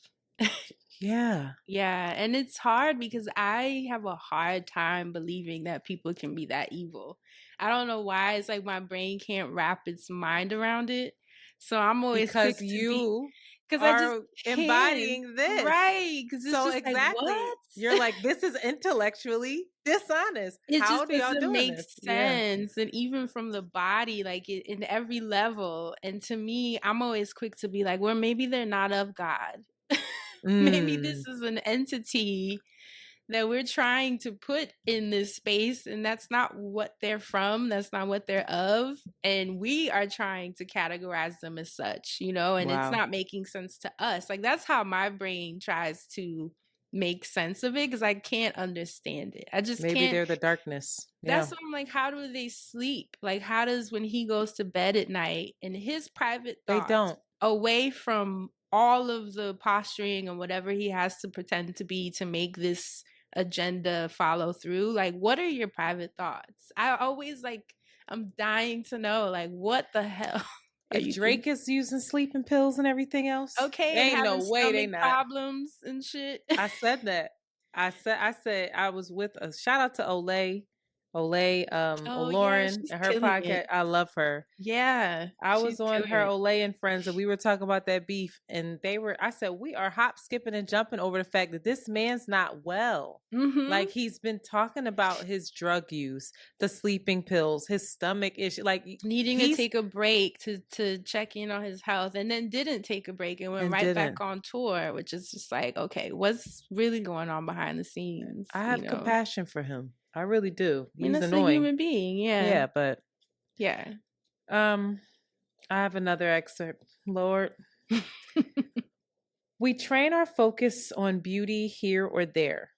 Yeah. Yeah, and it's hard because I have a hard time believing that people can be that evil. I don't know why. It's like my brain can't wrap its mind around it. So I'm always quick Because to be, you because I just are can't. embodying this. Right. Because it's So just like, exactly, what? you're like, this is intellectually dishonest. It How just do y'all doesn't doing make this? Yeah. sense. And even from the body, like in every level. And to me, I'm always quick to be like, well, maybe they're not of God. Maybe this is an entity that we're trying to put in this space, and that's not what they're from, that's not what they're of, and we are trying to categorize them as such, you know, and it's not making sense to us. Like, that's how my brain tries to make sense of it, because I can't understand it. I just Maybe can't. they're the darkness. That's what I'm like, how do they sleep? Like, how does, when he goes to bed at night and his private They thoughts, don't. away from all of the posturing and whatever he has to pretend to be to make this agenda follow through, like, what are your private thoughts? I always, like, I'm dying to know, like, what the hell are If you Drake thinking? is using sleeping pills and everything else, Okay, and ain't having no way they stomach not. problems and shit. I said that. I said I was with a shout out to Olay, Oh yeah, Lauren she's and her killing podcast. it. I love her. Yeah, I she's was on killing her it. Olay and friends, and we were talking about that beef, and I said, we are hop, skipping, and jumping over the fact that this man's not well. Like, he's been talking about his drug use, the sleeping pills, his stomach issue, like Needing to take a break to check in on his health, and then didn't take a break and went right back on tour, which is just like, okay, what's really going on behind the scenes? I have compassion for him. I really do. He's that's annoying. a human being, yeah. Yeah, but yeah. I have another excerpt. Lord. We train our focus on beauty here or there.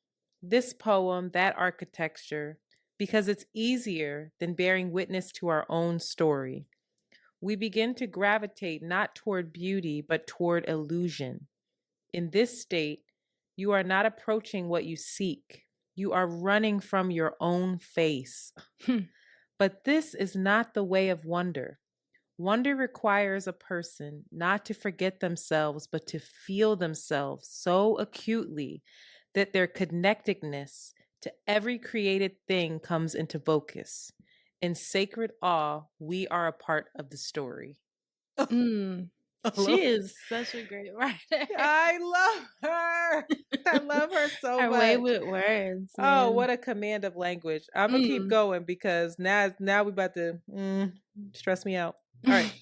This poem, that architecture, because it's easier than bearing witness to our own story. We begin to gravitate not toward beauty, but toward illusion. In this state, you are not approaching what you seek. You are running from your own face. But this is not the way of wonder. Wonder requires a person not to forget themselves, but to feel themselves so acutely that their connectedness to every created thing comes into focus. In sacred awe, we are a part of the story. She is such a great writer. I love her. I love her so her much. way with words. Oh, Man. what a command of language. I'm gonna keep going because now we about to stress me out. All right.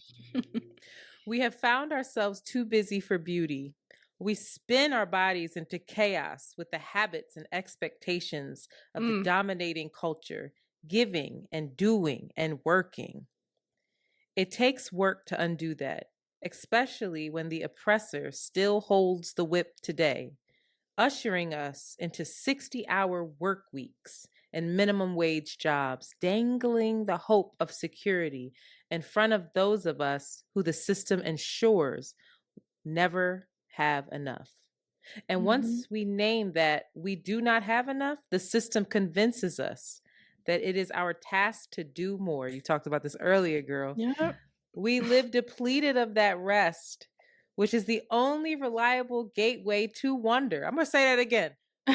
We have found ourselves too busy for beauty. We spin our bodies into chaos with the habits and expectations of the dominating culture, giving and doing and working. It takes work to undo that, especially when the oppressor still holds the whip today, ushering us into 60-hour work weeks and minimum wage jobs, dangling the hope of security in front of those of us who the system ensures never have enough. And once we name that we do not have enough, the system convinces us that it is our task to do more. You talked about this earlier, girl. Yep. We live depleted of that rest, which is the only reliable gateway to wonder. I'm going to say that again.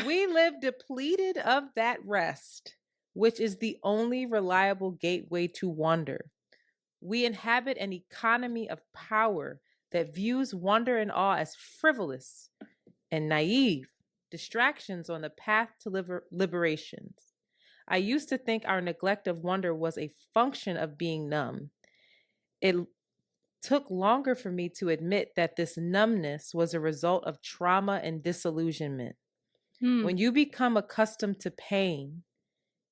We live depleted of that rest, which is the only reliable gateway to wonder. We inhabit an economy of power that views wonder and awe as frivolous and naive, distractions on the path to liberations. I used to think our neglect of wonder was a function of being numb. It took longer for me to admit that this numbness was a result of trauma and disillusionment. When you become accustomed to pain,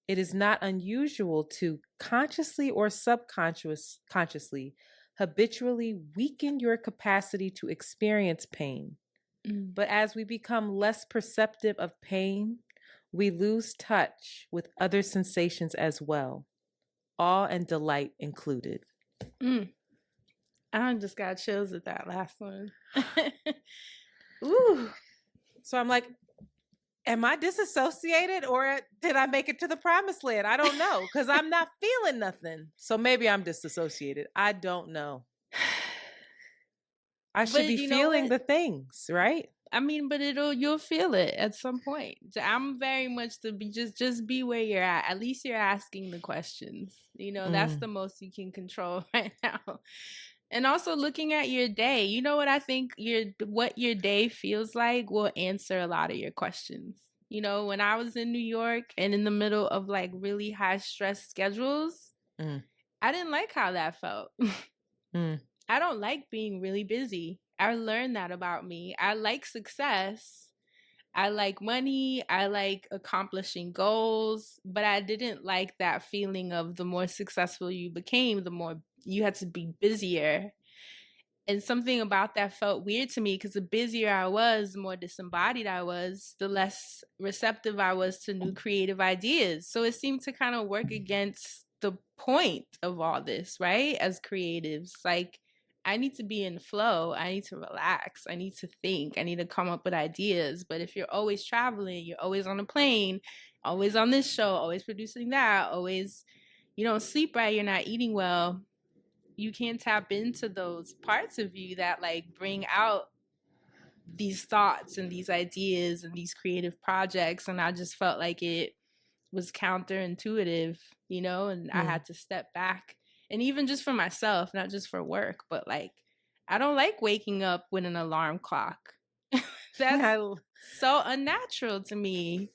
it is not unusual to consciously or subconsciously habitually weaken your capacity to experience pain. But as we become less perceptive of pain, we lose touch with other sensations as well, awe and delight included. I just got chills at that last one. Ooh. So I'm like, am I disassociated or did I make it to the promised land? I don't know because I'm not feeling nothing. So maybe I'm disassociated. I don't know. I should be feeling the things, right? I mean, but you'll feel it at some point. I'm very much to be just be where you're at. At least you're asking the questions. That's the most you can control right now. And also looking at your day. You know what I think what your day feels like will answer a lot of your questions. When I was in New York and in the middle of like really high stress schedules, I didn't like how that felt. I don't like being really busy. I learned that about me. I like success. I like money. I like accomplishing goals. But I didn't like that feeling of the more successful you became, the more you had to be busier. And something about that felt weird to me because the busier I was, the more disembodied I was, the less receptive I was to new creative ideas. So it seemed to kind of work against the point of all this, right? As creatives, like, I need to be in flow. I need to relax. I need to think. I need to come up with ideas. But if you're always traveling, you're always on a plane, always on this show, always producing that, always, you don't sleep right, you're not eating well, you can't tap into those parts of you that like bring out these thoughts and these ideas and these creative projects. And I just felt like it was counterintuitive, and I had to step back. And even just for myself, not just for work, but like, I don't like waking up with an alarm clock. That's so unnatural to me.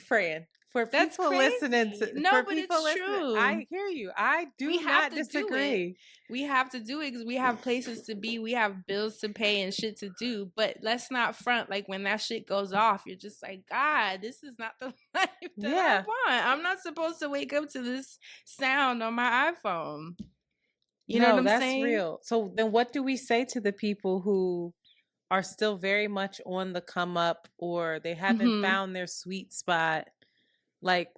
Fran, for That's people crazy. listening But it's true. I hear you. I do not disagree. We have to do it because we have places to be. We have bills to pay and shit to do. But let's not front like when that shit goes off, you're just like, God, this is not the life that I want. I'm not supposed to wake up to this sound on my iPhone. You know what I'm saying? That's real. So then what do we say to the people who are still very much on the come up or they haven't found their sweet spot? Like,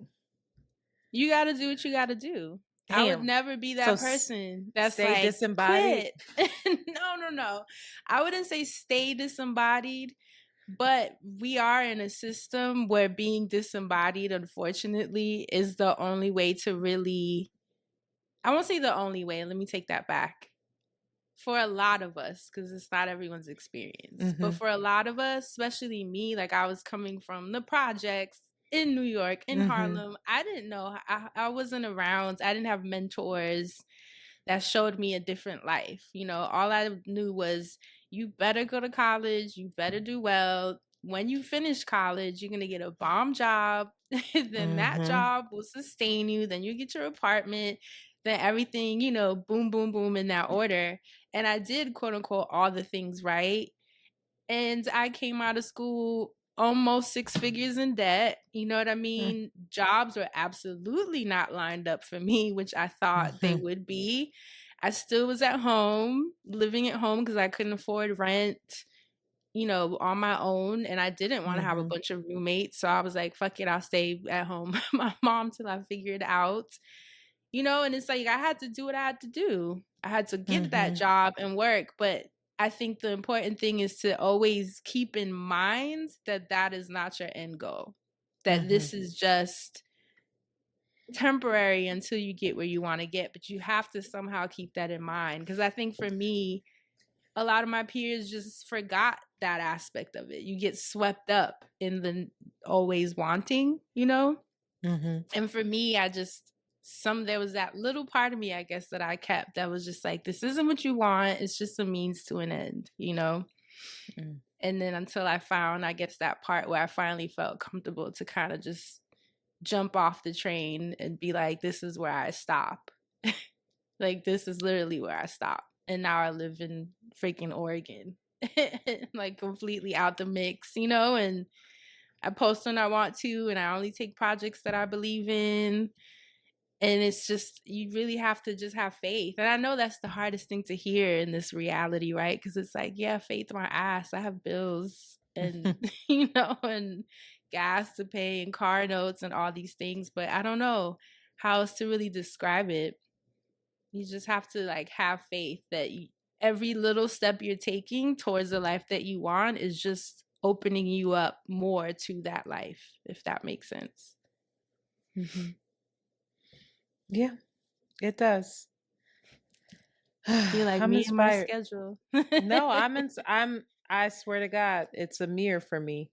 you got to do what you got to do. Damn. I would never be that person that's stay like, disembodied. Quit. No. I wouldn't say stay disembodied, but we are in a system where being disembodied, unfortunately, is the only way to really, I won't say the only way. Let me take that back. For a lot of us, because it's not everyone's experience, but for a lot of us, especially me, like I was coming from the projects in New York, in Harlem. I didn't know. I wasn't around. I didn't have mentors that showed me a different life. All I knew was you better go to college. You better do well. When you finish college, you're going to get a bomb job. Then that job will sustain you. Then you get your apartment. Then everything, boom, boom, boom in that order. And I did, quote unquote, all the things right. And I came out of school almost 6 figures in debt. You know what I mean? Jobs were absolutely not lined up for me, which I thought they would be. I still was at home, living at home because I couldn't afford rent, on my own. And I didn't want to have a bunch of roommates. So I was like, fuck it, I'll stay at home with my mom till I figured it out. And it's like I had to do what I had to do. I had to get that job and work. But I think the important thing is to always keep in mind that that is not your end goal. That this is just temporary until you get where you want to get. But you have to somehow keep that in mind. Because I think for me, a lot of my peers just forgot that aspect of it. You get swept up in the always wanting, And for me, there was that little part of me, I guess, that I kept that was just like, this isn't what you want. It's just a means to an end, And then until I found, I guess, that part where I finally felt comfortable to kind of just jump off the train and be like, this is where I stop. Like, this is literally where I stop. And now I live in freaking Oregon, like completely out the mix, you know, and I post when I want to, and I only take projects that I believe in. And it's just, you really have to just have faith. And I know that's the hardest thing to hear in this reality, right? Because it's like, yeah, faith my ass. I have bills and, you know, and gas to pay and car notes and all these things. But I don't know how else to really describe it. You just have to like have faith that every little step you're taking towards the life that you want is just opening you up more to that life, if that makes sense. Mm-hmm. Yeah, it does. You're like I'm me and my inspired. schedule. No, I swear to God, it's a mirror for me.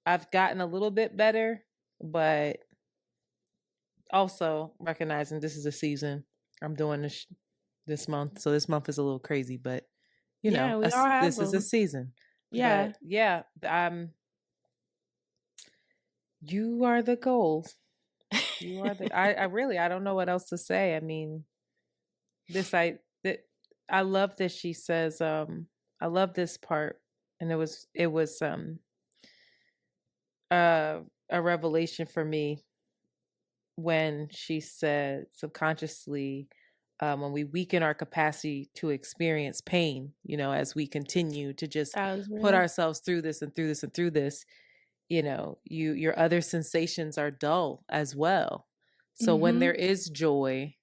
I've gotten a little bit better, but also recognizing this is a season. I'm doing this month, so this month is a little crazy, but you Yeah, know, we all have this is a them. season. Yeah. But yeah, you are the goal. You are the. I really, I don't know what else to say. I mean, I love that she says. I love this part, and it was a revelation for me when she said subconsciously, when we weaken our capacity to experience pain, you know, as we continue to just That was put real. ourselves through this and through this and through this, you know, your other sensations are dull as well. So when Mm-hmm. there is joy,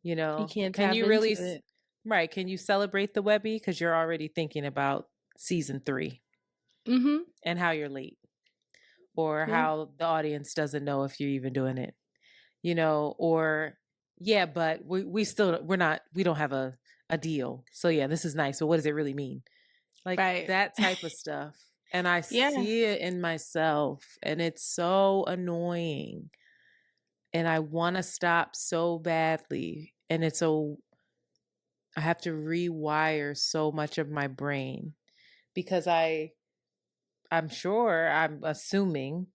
you You know, can't can tap you into really, it. right? Can you celebrate the Webby because you're already thinking about season 3 Mm-hmm. and how you're late, or Yeah. how the audience doesn't know if you're even doing it, you know, or yeah, but we don't have a deal. So yeah, this is nice. But what does it really mean? Like Right. that type of stuff. And I Yeah. see it in myself, and it's so annoying. And I want to stop so badly. And I have to rewire so much of my brain because I'm assuming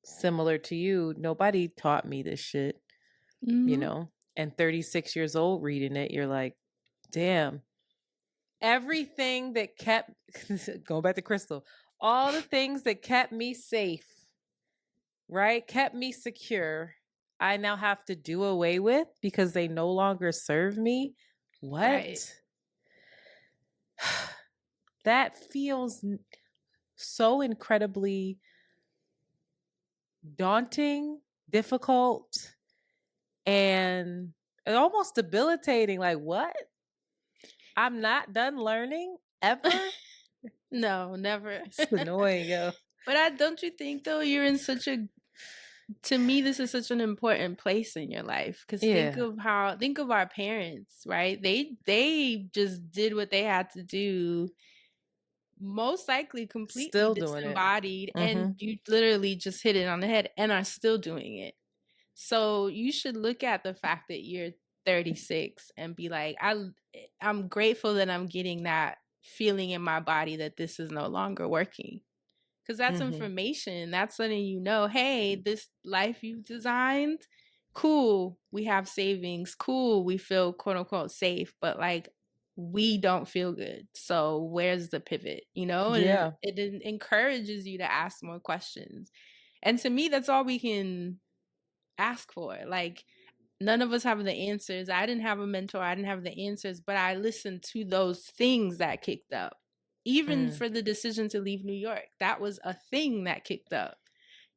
similar to you, nobody taught me this shit, you Mm-hmm. know? And 36 years old reading it, you're like, damn. Everything that kept, going back to Crystal, all the things that kept me safe, right? Kept me secure, I now have to do away with because they no longer serve me. What? Right. That feels so incredibly daunting, difficult, and almost debilitating. Like, what? I'm not done learning ever? No, never. It's annoying, yo. But don't you think though you're in such a, to me this is such an important place in your life, because think Yeah. of our parents, right? They just did what they had to do, most likely completely Still doing it. disembodied, and Mm-hmm. you literally just hit it on the head and are still doing it. So you should look at the fact that you're 36 and be like, I'm grateful that I'm getting that feeling in my body that this is no longer working. Because that's Mm-hmm. information. That's letting you know, hey, this life you've designed, cool, we have savings, cool, we feel quote unquote safe, but like we don't feel good. So where's the pivot? You know, and Yeah. it encourages you to ask more questions. And to me, that's all we can ask for. Like, none of us have the answers. I didn't have a mentor. I didn't have the answers, but I listened to those things that kicked up. Even Mm. for the decision to leave New York, that was a thing that kicked up.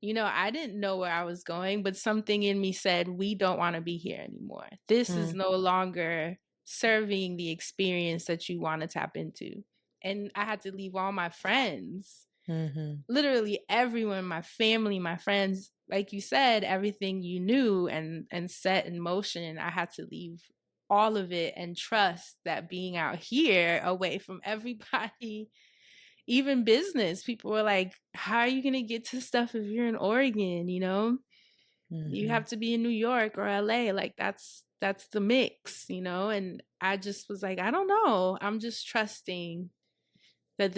You know, I didn't know where I was going, but something in me said, we don't want to be here anymore. This is Mm. no longer serving the experience that you want to tap into. And I had to leave all my friends, Mm-hmm. literally everyone, my family, my friends, like you said, everything you knew and set in motion. I had to leave all of it and trust that being out here away from everybody, even business, people were like, how are you going to get to stuff if you're in Oregon? You know, you Mm-hmm. have to be in New York or LA. Like that's the mix, you know? And I just was like, I don't know. I'm just trusting that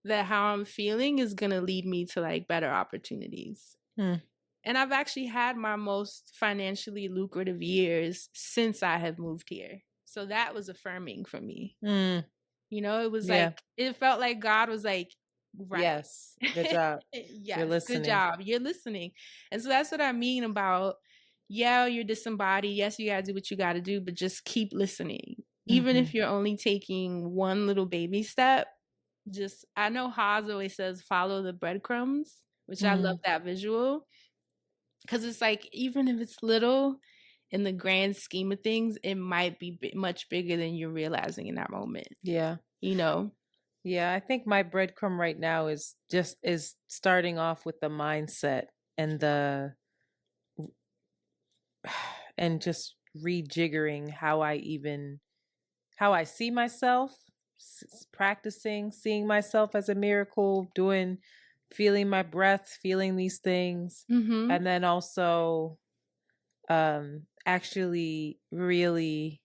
that how I'm feeling is going to lead me to like better opportunities. And I've actually had my most financially lucrative years since I have moved here. So that was affirming for me. You know, it was like, it felt like God was like, right. Yes. Good job. Yes. You're listening. Good job. You're listening. And so that's what I mean about, yeah, you're disembodied. Yes, you got to do what you got to do, but just keep listening. Even if you're only taking one little baby step, I know Haas always says, follow the breadcrumbs, which I love that visual. Because it's like, even if it's little, in the grand scheme of things, it might be much bigger than you're realizing in that moment. Yeah. You know? Yeah, I think my breadcrumb right now is starting off with the mindset and and just rejiggering how I see myself, practicing seeing myself as a miracle, feeling my breath, feeling these things, and then also actually really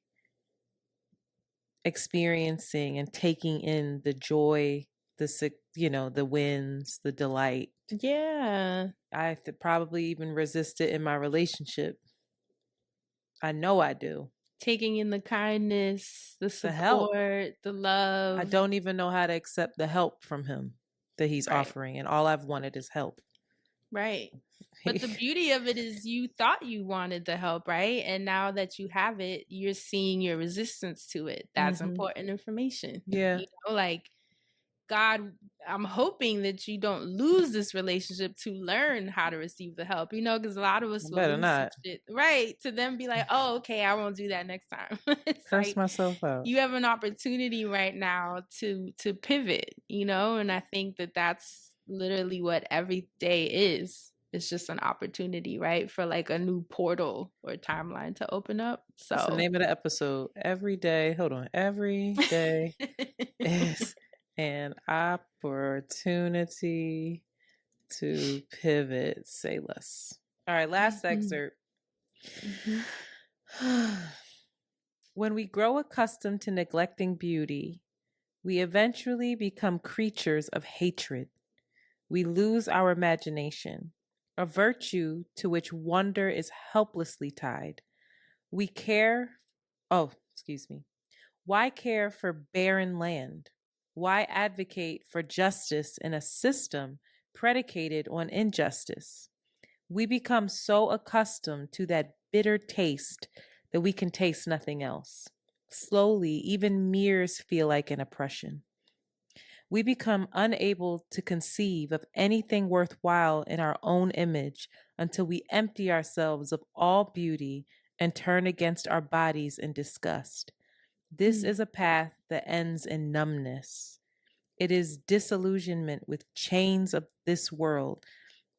experiencing and taking in the joy, the wins, the delight. Yeah. I probably even resist it in my relationship. I know I do. Taking in the kindness, the support, the love. I don't even know how to accept the help from him that he's offering, and all I've wanted is help. Right. But the beauty of it is you thought you wanted the help, right? And now that you have it, you're seeing your resistance to it. That's important information. Yeah. You know, like, God, I'm hoping that you don't lose this relationship to learn how to receive the help, you know, because a lot of us will lose some shit, right? To then be like, oh, okay, I won't do that next time. It's curse like, myself out. You have an opportunity right now to pivot, you know, and I think that that's literally what every day is. It's just an opportunity, right, for like a new portal or timeline to open up. So that's the name of the episode. Every day is an opportunity to pivot. Say less. All right, last excerpt. When we grow accustomed to neglecting beauty, we eventually become creatures of hatred. We lose our imagination, a virtue to which wonder is helplessly tied. Why care for barren land? Why advocate for justice in a system predicated on injustice? We become so accustomed to that bitter taste that we can taste nothing else. Slowly, even mirrors feel like an oppression. We become unable to conceive of anything worthwhile in our own image until we empty ourselves of all beauty and turn against our bodies in disgust. This is a path that ends in numbness. It is disillusionment with chains of this world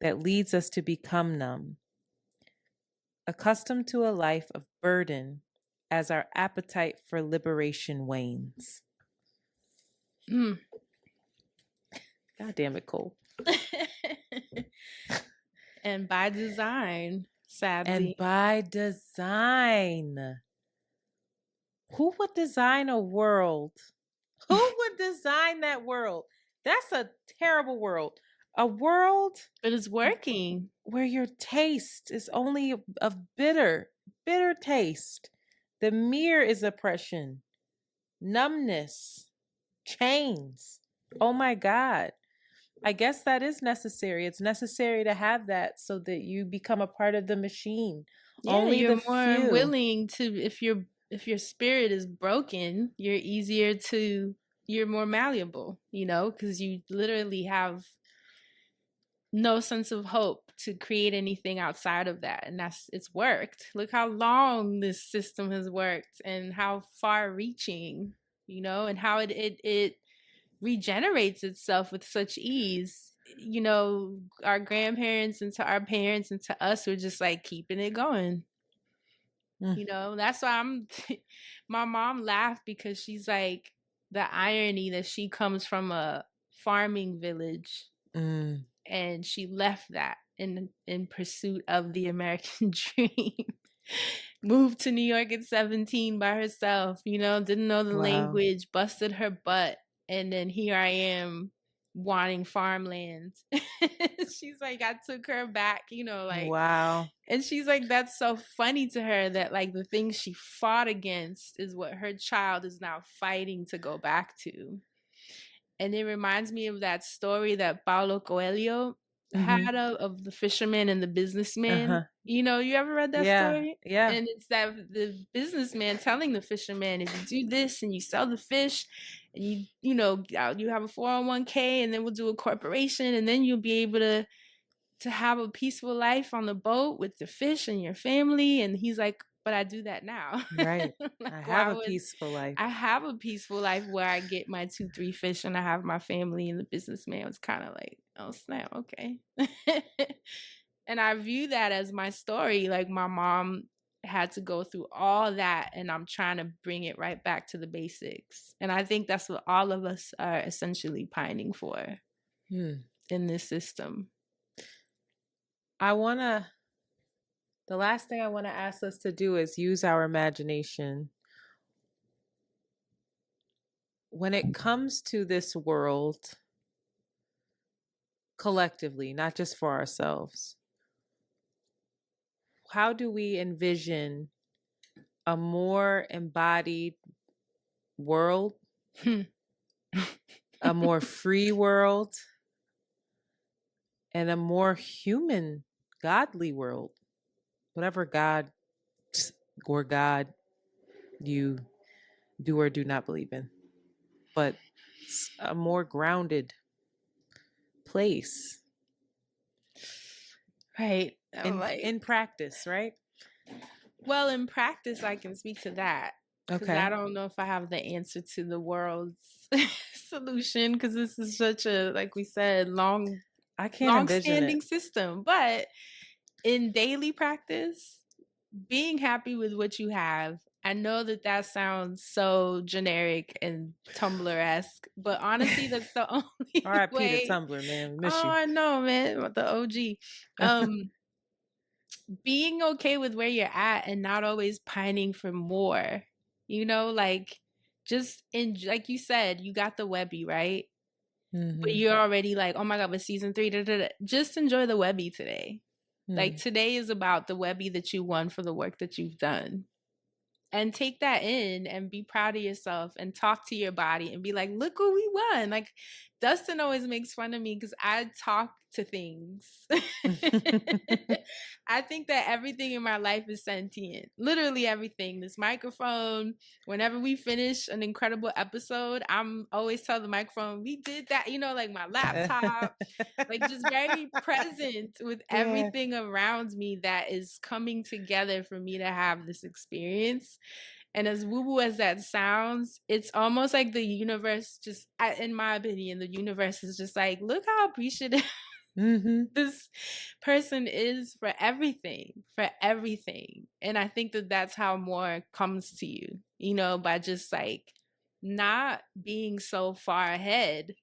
that leads us to become numb, accustomed to a life of burden as our appetite for liberation wanes. God damn it, Cole. And by design, sadly. And by design. Who would design a world? Who would design that world? That's a terrible world. A world, but it's working, where your taste is only of bitter taste. The mirror is oppression, numbness, chains. Oh my God. I guess that is necessary. It's necessary to have that so that you become a part of the machine. Yeah, only you're the more few. willing to, if your spirit is broken, you're more malleable, you know, because you literally have no sense of hope to create anything outside of that. And it's worked. Look how long this system has worked and how far reaching, you know, and how it regenerates itself with such ease. You know, our grandparents and to our parents and to us, we're just like keeping it going. You know, that's why my mom laughed because she's like, the irony that she comes from a farming village and she left that in pursuit of the American dream. Moved to New York at 17 by herself, you know, didn't know the language, busted her butt, And then here I am wanting farmland. She's like, I took her back, like, wow. and she's like, that's so funny to her that like the things she fought against is what her child is now fighting to go back to. And it reminds me of that story that Paulo Coelho had of the fisherman and the businessman. You ever read that story? Yeah. And it's that the businessman telling the fisherman, if you do this and you sell the fish and you have a 401k, and then we'll do a corporation, and then you'll be able to have a peaceful life on the boat with the fish and your family. And he's like, but I do that now. Right. Like, I have a peaceful life. I have a peaceful life where I get my 2-3 fish and I have my family. And the businessman was kind of like, oh snap, okay. And I view that as my story. Like, my mom had to go through all that, and I'm trying to bring it right back to the basics. And I think that's what all of us are essentially pining for in this system. The last thing I want to ask us to do is use our imagination. When it comes to this world, collectively, not just for ourselves, how do we envision a more embodied world, a more free world, and a more human, godly world? Whatever God you do or do not believe in, but a more grounded place. Right. In practice, right? Well, in practice, I can speak to that. Because I don't know if I have the answer to the world's solution, because this is such a, like we said, long-standing system. But in daily practice, being happy with what you have, I know that sounds so generic and Tumblr-esque, but honestly, that's the only R.I.P. way. to Tumblr, man. Miss you. I know, man. The OG. Being okay with where you're at and not always pining for more. Like, just like you said, you got the Webby, right? But you're already like, oh my God, with season 3, just enjoy the Webby today. Like, today is about the Webby that you won for the work that you've done. And take that in and be proud of yourself and talk to your body and be like, look what we won. Like, Dustin always makes fun of me because I talk to things. I think that everything in my life is sentient. Literally everything. This microphone, whenever we finish an incredible episode, I'm always tell the microphone, we did that, like my laptop, like just very present with everything around me that is coming together for me to have this experience. And as woo-woo as that sounds, it's almost like the universe just, in my opinion, the universe is just like, look how appreciative this person is for everything. And I think that that's how more comes to you, by just like not being so far ahead.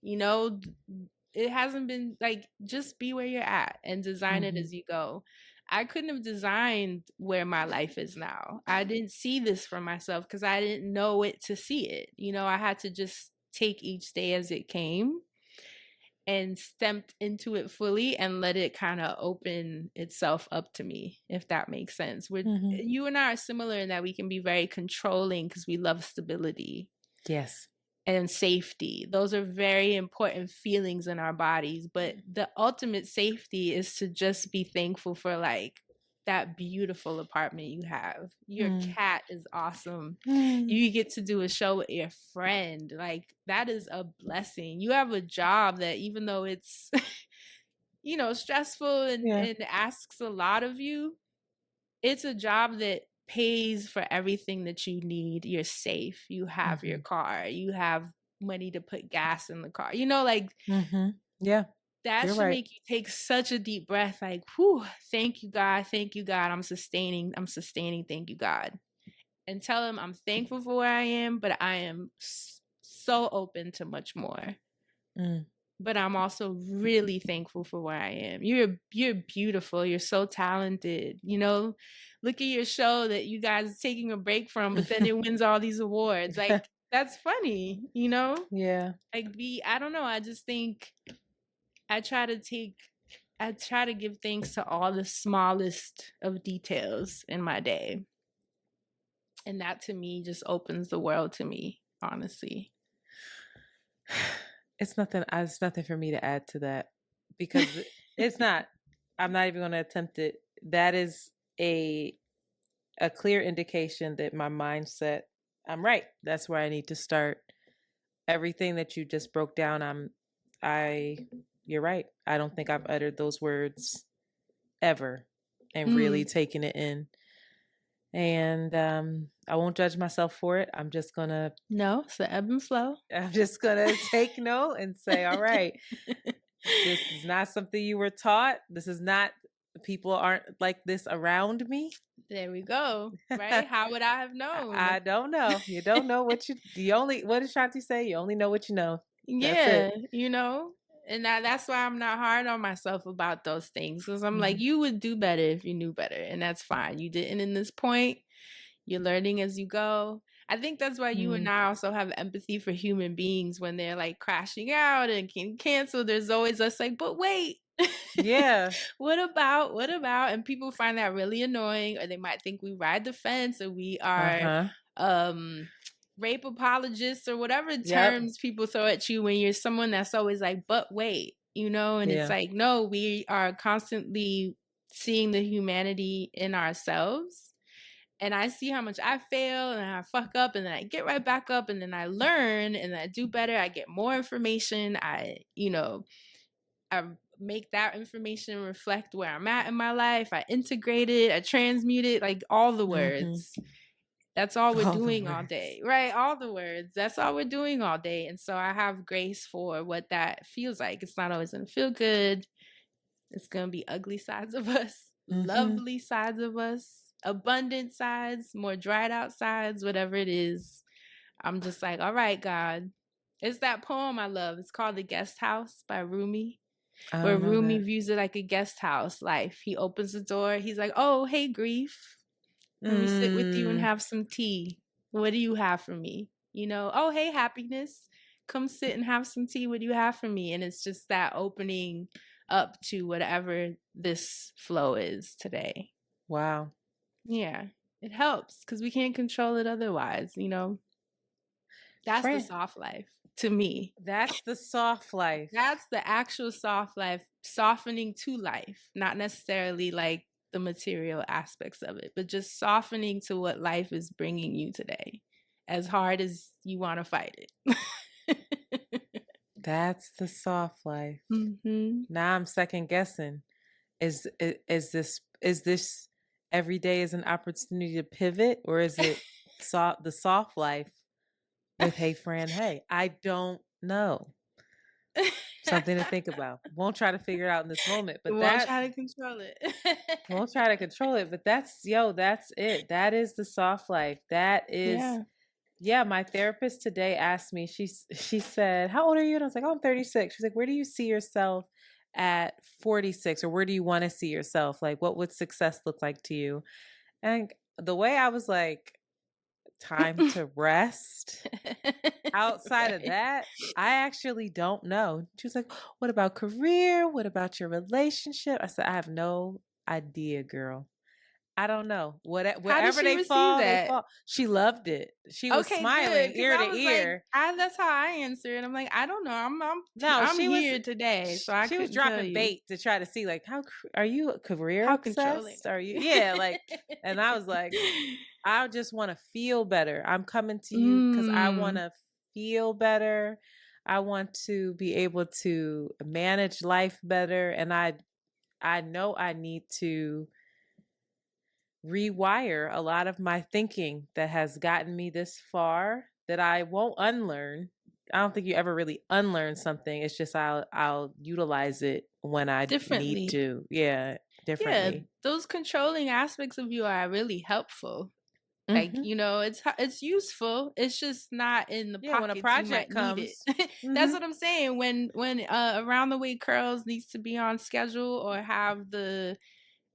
It hasn't been like, just be where you're at and design it as you go. I couldn't have designed where my life is now. I didn't see this for myself because I didn't know it to see it. I had to just take each day as it came and stepped into it fully and let it kind of open itself up to me, if that makes sense. You and I are similar in that we can be very controlling because we love stability. Yes. And safety. Those are very important feelings in our bodies. But the ultimate safety is to just be thankful for like that beautiful apartment you have. Your cat is awesome. You get to do a show with your friend. Like, that is a blessing. You have a job that, even though it's, stressful and asks a lot of you, it's a job that pays for everything that you need. You're safe. You have your car. You have money to put gas in the car. Like, that should make you take such a deep breath. Like, whew, thank you, God. Thank you, God. I'm sustaining. Thank you, God. And tell him I'm thankful for where I am, but I am so open to much more. But I'm also really thankful for where I am. You're beautiful. You're so talented. Look at your show that you guys are taking a break from, but then it wins all these awards. Like, That's funny, you know? Yeah. Like I don't know, I just think I try to give thanks to all the smallest of details in my day. And that to me just opens the world to me, honestly. It's nothing for me to add to that because it's not. I'm not even going to attempt it. That is a clear indication that my mindset, I'm right. That's where I need to start. Everything that you just broke down, you're right. I don't think I've uttered those words ever and really taken it in. And I won't judge myself for it. I'm just gonna No, it's the ebb and flow. I'm just gonna take note and say, all right, this is not something you were taught. This is not, people aren't like this around me. There we go. Right? How would I have known? I don't know. You don't know what what did Shanti say? You only know what you know. Yeah, you know? And that's why I'm not hard on myself about those things. Because I'm like, you would do better if you knew better. And that's fine. You didn't in this point. You're learning as you go. I think that's why you and I also have empathy for human beings when they're like crashing out and can cancel. There's always us like, but wait. Yeah. What about? And people find that really annoying, or they might think we ride the fence or we are rape apologists or whatever terms people throw at you when you're someone that's always like, but wait, you know, and it's like, no, we are constantly seeing the humanity in ourselves. And I see how much I fail and I fuck up and then I get right back up and then I learn and then I do better. I get more information. I make that information reflect where I'm at in my life. I integrate it. I transmute it, like all the words. That's all we're doing all day, right? All the words. That's all we're doing all day. And so I have grace for what that feels like. It's not always going to feel good. It's going to be ugly sides of us, lovely sides of us, abundant sides, more dried out sides, whatever it is. I'm just like, all right, God. It's that poem I love. It's called The Guest House by Rumi. Where Rumi views it like a guest house life. He opens the door. He's like, oh, hey, grief. Let me sit with you and have some tea. What do you have for me? You know, oh, hey, happiness. Come sit and have some tea. What do you have for me? And it's just that opening up to whatever this flow is today. Wow. Yeah, it helps because we can't control it otherwise, you know. That's the soft life to me. That's the soft life. That's the actual soft life, softening to life, not necessarily like the material aspects of it, but just softening to what life is bringing you today, as hard as you want to fight it. That's the soft life. Now I'm second guessing. Is this every day is an opportunity to pivot, or is it the soft life with Hey Fran Hey? I don't know. Something to think about. Won't try to figure it out in this moment, but won't try to control it. Won't try to control it, but that's it. That is the soft life. That is my therapist today asked me, she said, how old are you? And I was like, oh, I'm 36. She's like, where do you see yourself at 46, or where do you want to see yourself? Like, what would success look like to you? And the way I was like, time to rest. Outside of that, I actually don't know. She was like, what about career? What about your relationship? I said, I have no idea, girl. I don't know. Wherever they fall, they fall. She loved it. She was smiling ear to ear. Like, that's how I answer it. I'm like, I don't know. I'm here today, so she was dropping bait to try to see, like, how are you career obsessed? Controlling. Are you? Yeah, like, and I was like, I just want to feel better. I'm coming to you because I want to feel better. I want to be able to manage life better, and I know I need to rewire a lot of my thinking that has gotten me this far that I won't unlearn. I don't think you ever really unlearn something. It's just I'll utilize it when I need to. Yeah, differently. Yeah, those controlling aspects of you are really helpful. Like, you know, it's useful. It's just not in the pockets. When a project comes, that's what I'm saying. When Around the Way Curls needs to be on schedule or have the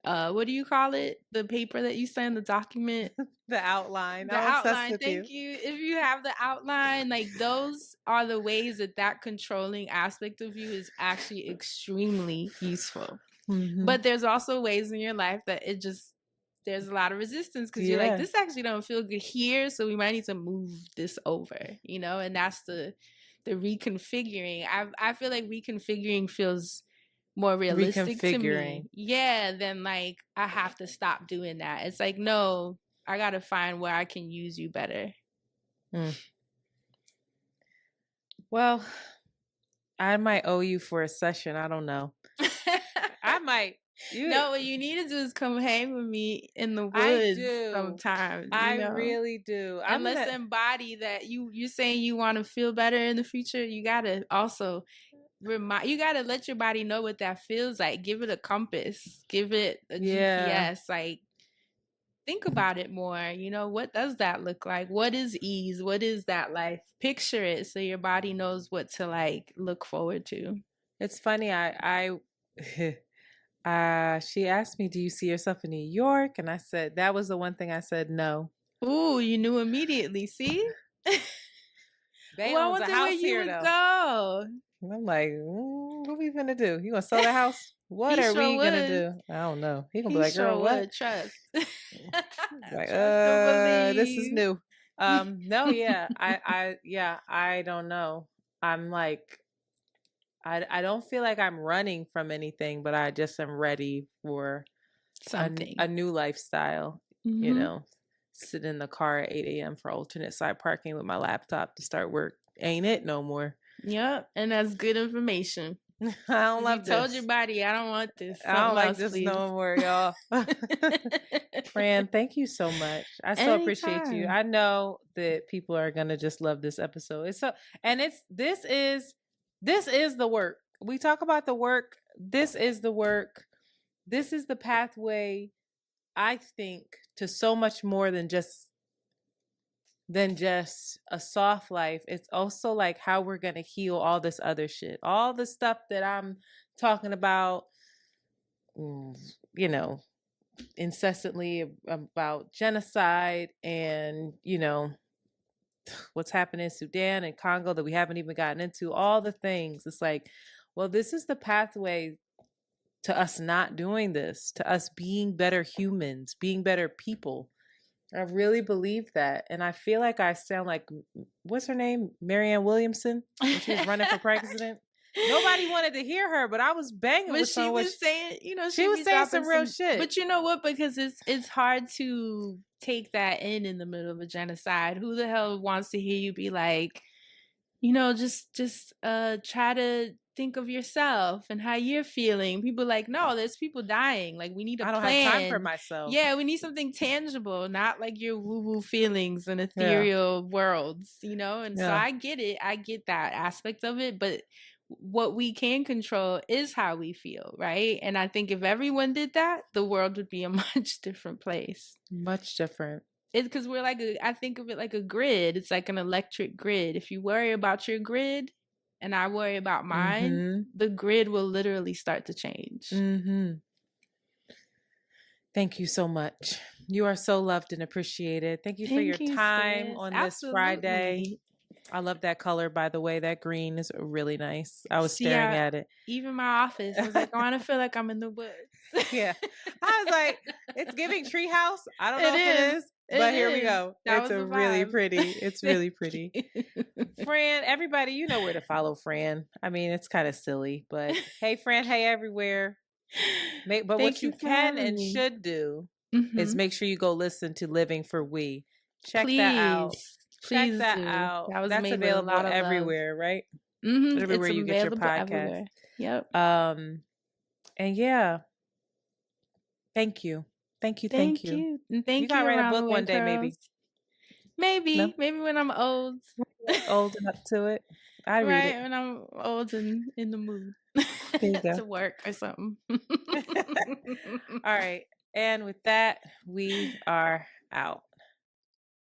what do you call it? The paper that you send, the document, The outline. the I'm obsessed outline. with Thank you. If you have the outline, like those are the ways that controlling aspect of you is actually extremely useful. Mm-hmm. But there's also ways in your life that there's a lot of resistance because you're like, this actually don't feel good here, so we might need to move this over, and that's the reconfiguring. I feel like reconfiguring feels more realistic to me. Yeah, than like I have to stop doing that. It's like, no, I gotta find where I can use you better. Well, I might owe you for a session. I don't know. I might. No, what you need to do is come hang with me in the woods sometimes. I really do. And let's embody that. You're saying you want to feel better in the future. You gotta also you gotta let your body know what that feels like. Give it a compass. Give it a GPS. Like, think about it more. What does that look like? What is ease? What is that life? Picture it so your body knows what to like look forward to. It's funny. She asked me, do you see yourself in New York? And I said, that was the one thing I said no. Ooh, you knew immediately. See? They well, owns a house here, though. Go. And I'm like, what are we gonna do? You gonna sell the house? What are we gonna do? I don't know. He gonna be like, girl, what? Trust. Like, this is new. No, yeah. I don't know. I'm like, I don't feel like I'm running from anything, but I just am ready for something. A new lifestyle, sit in the car at 8 a.m. for alternate side parking with my laptop to start work. Ain't it no more. Yep, and that's good information. I don't love this. You told your body, I don't want this. I don't like this no more, y'all. Fran, thank you so much. I so appreciate you. I know that people are gonna just love this episode. This is the work. We talk about the work. This is the work. This is the pathway, I think, to so much more than just a soft life. It's also like how we're going to heal all this other shit. All the stuff that I'm talking about, incessantly about genocide and, what's happening in Sudan and Congo that we haven't even gotten into, all the things. It's like, well, this is the pathway to us not doing this, to us being better humans, being better people. I really believe that. And I feel like I sound like, what's her name? Marianne Williamson, when she was running for president. Nobody wanted to hear her, but I was banging with someone. But she was saying, she was saying some real shit. But you know what? Because it's hard to take that in the middle of a genocide. Who the hell wants to hear you be like, just try to think of yourself and how you're feeling. People like, no, there's people dying. Like, we need a plan. I don't have time for myself. Yeah, we need something tangible, not like your woo-woo feelings and ethereal worlds, And so I get it. I get that aspect of it. But what we can control is how we feel, right? And I think if everyone did that, the world would be a much different place. Much different. It's because we're like I think of it like a grid. It's like an electric grid. If you worry about your grid and I worry about mine, the grid will literally start to change. Thank you so much. You are so loved and appreciated. Thank you for your time on this Friday. I love that color, by the way. That green is really nice. I was staring at it. Even my office, I was like, I want to feel like I'm in the woods. Yeah. I was like, it's giving treehouse. I don't know if it is. But here we go. It's really pretty. It's really pretty. Fran, everybody, you know where to follow Fran. I mean, it's kind of silly, but Hey Fran Hey everywhere. But what you can and should do is make sure you go listen to Living for We. Check that out. Check that out. That's available everywhere, right? Everywhere you get your podcast. Everywhere. Yep. And yeah. Thank you. Thank you. And thank you. You gotta write a book one day, maybe. Maybe when I'm old. Old enough to it. I read it. When I'm old and in the mood to work or something. All right. And with that, we are out.